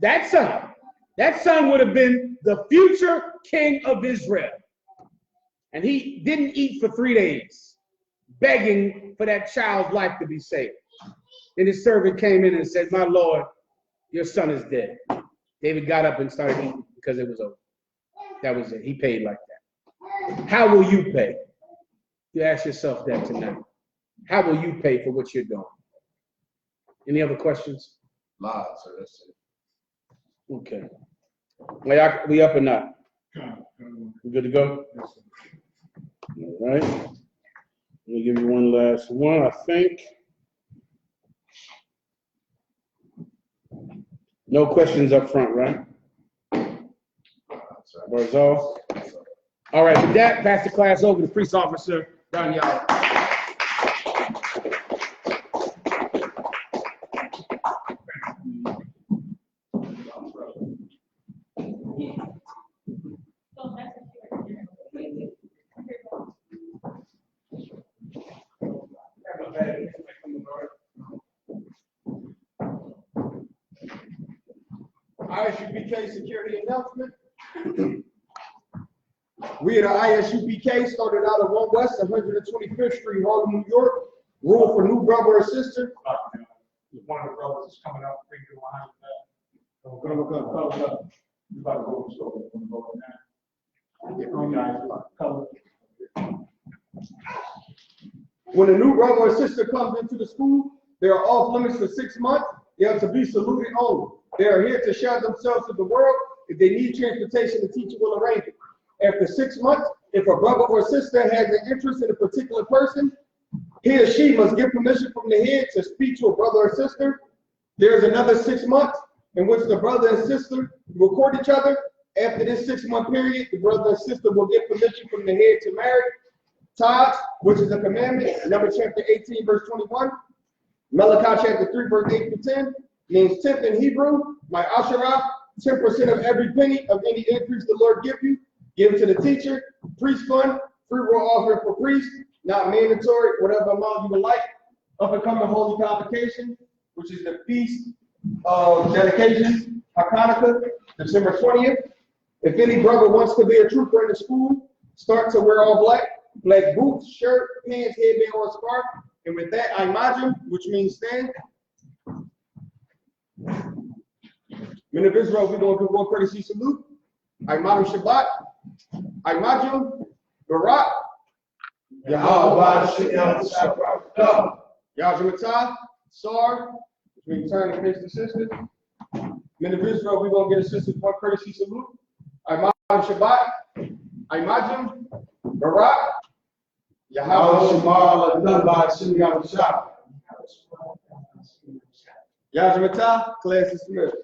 That son would have been the future king of Israel. And he didn't eat for 3 days, begging for that child's life to be saved. Then his servant came in and said, my Lord, your son is dead. David got up and started eating because it was over. That was it. He paid like that. How will you pay? You ask yourself that tonight. How will you pay for what you're doing? Any other questions? Lies, so that's it. Okay. We up or not? We good to go? All right. Let me give you one last one, I think. No questions up front, right? Barzal. All right, with that, pass the class over to the police officer, Don Yao. ISUPK security announcement. We at the ISUPK started out at 1 West 125th Street, Harlem, New York. Rule for new brother or sister. One of the brothers is coming up, bring you behind that. Come. You about to go to the store, we're gonna go now. When a new brother or sister comes into the school, they are off limits for 6 months. They are to be saluted only. They are here to share themselves with the world. If they need transportation, the teacher will arrange it. After 6 months, if a brother or sister has an interest in a particular person, he or she must get permission from the head to speak to a brother or sister. There's another 6 months in which the brother and sister will court each other. After this 6 month period, the brother and sister will get permission from the head to marry. Tithes, which is a commandment, Numbers chapter 18, verse 21. Malachi chapter 3, verse 8 to 10, means tenth in Hebrew, my Asherah, 10% of every penny of any increase the Lord give you, give to the teacher, priest fund, Free will offering for priests, not mandatory, whatever amount you would like. Up and coming holy convocation, which is the feast of dedication, Hanukkah, December 20th. If any brother wants to be a trooper in the school, start to wear all black, black boots, shirt, pants, headband, or scarf. And with that, Imajim, which means stand. Men of Israel, we're going to do one courtesy salute. Imajim Shabbat, Imajim, Barak, Yahweh, Yahweh, Sar, which means turn and face the sisters. Men of Israel, we're going to get a sister one courtesy salute. Imajim Shabbat, Imajim, Barak, Yahweh, Yahweh, class is dismissed.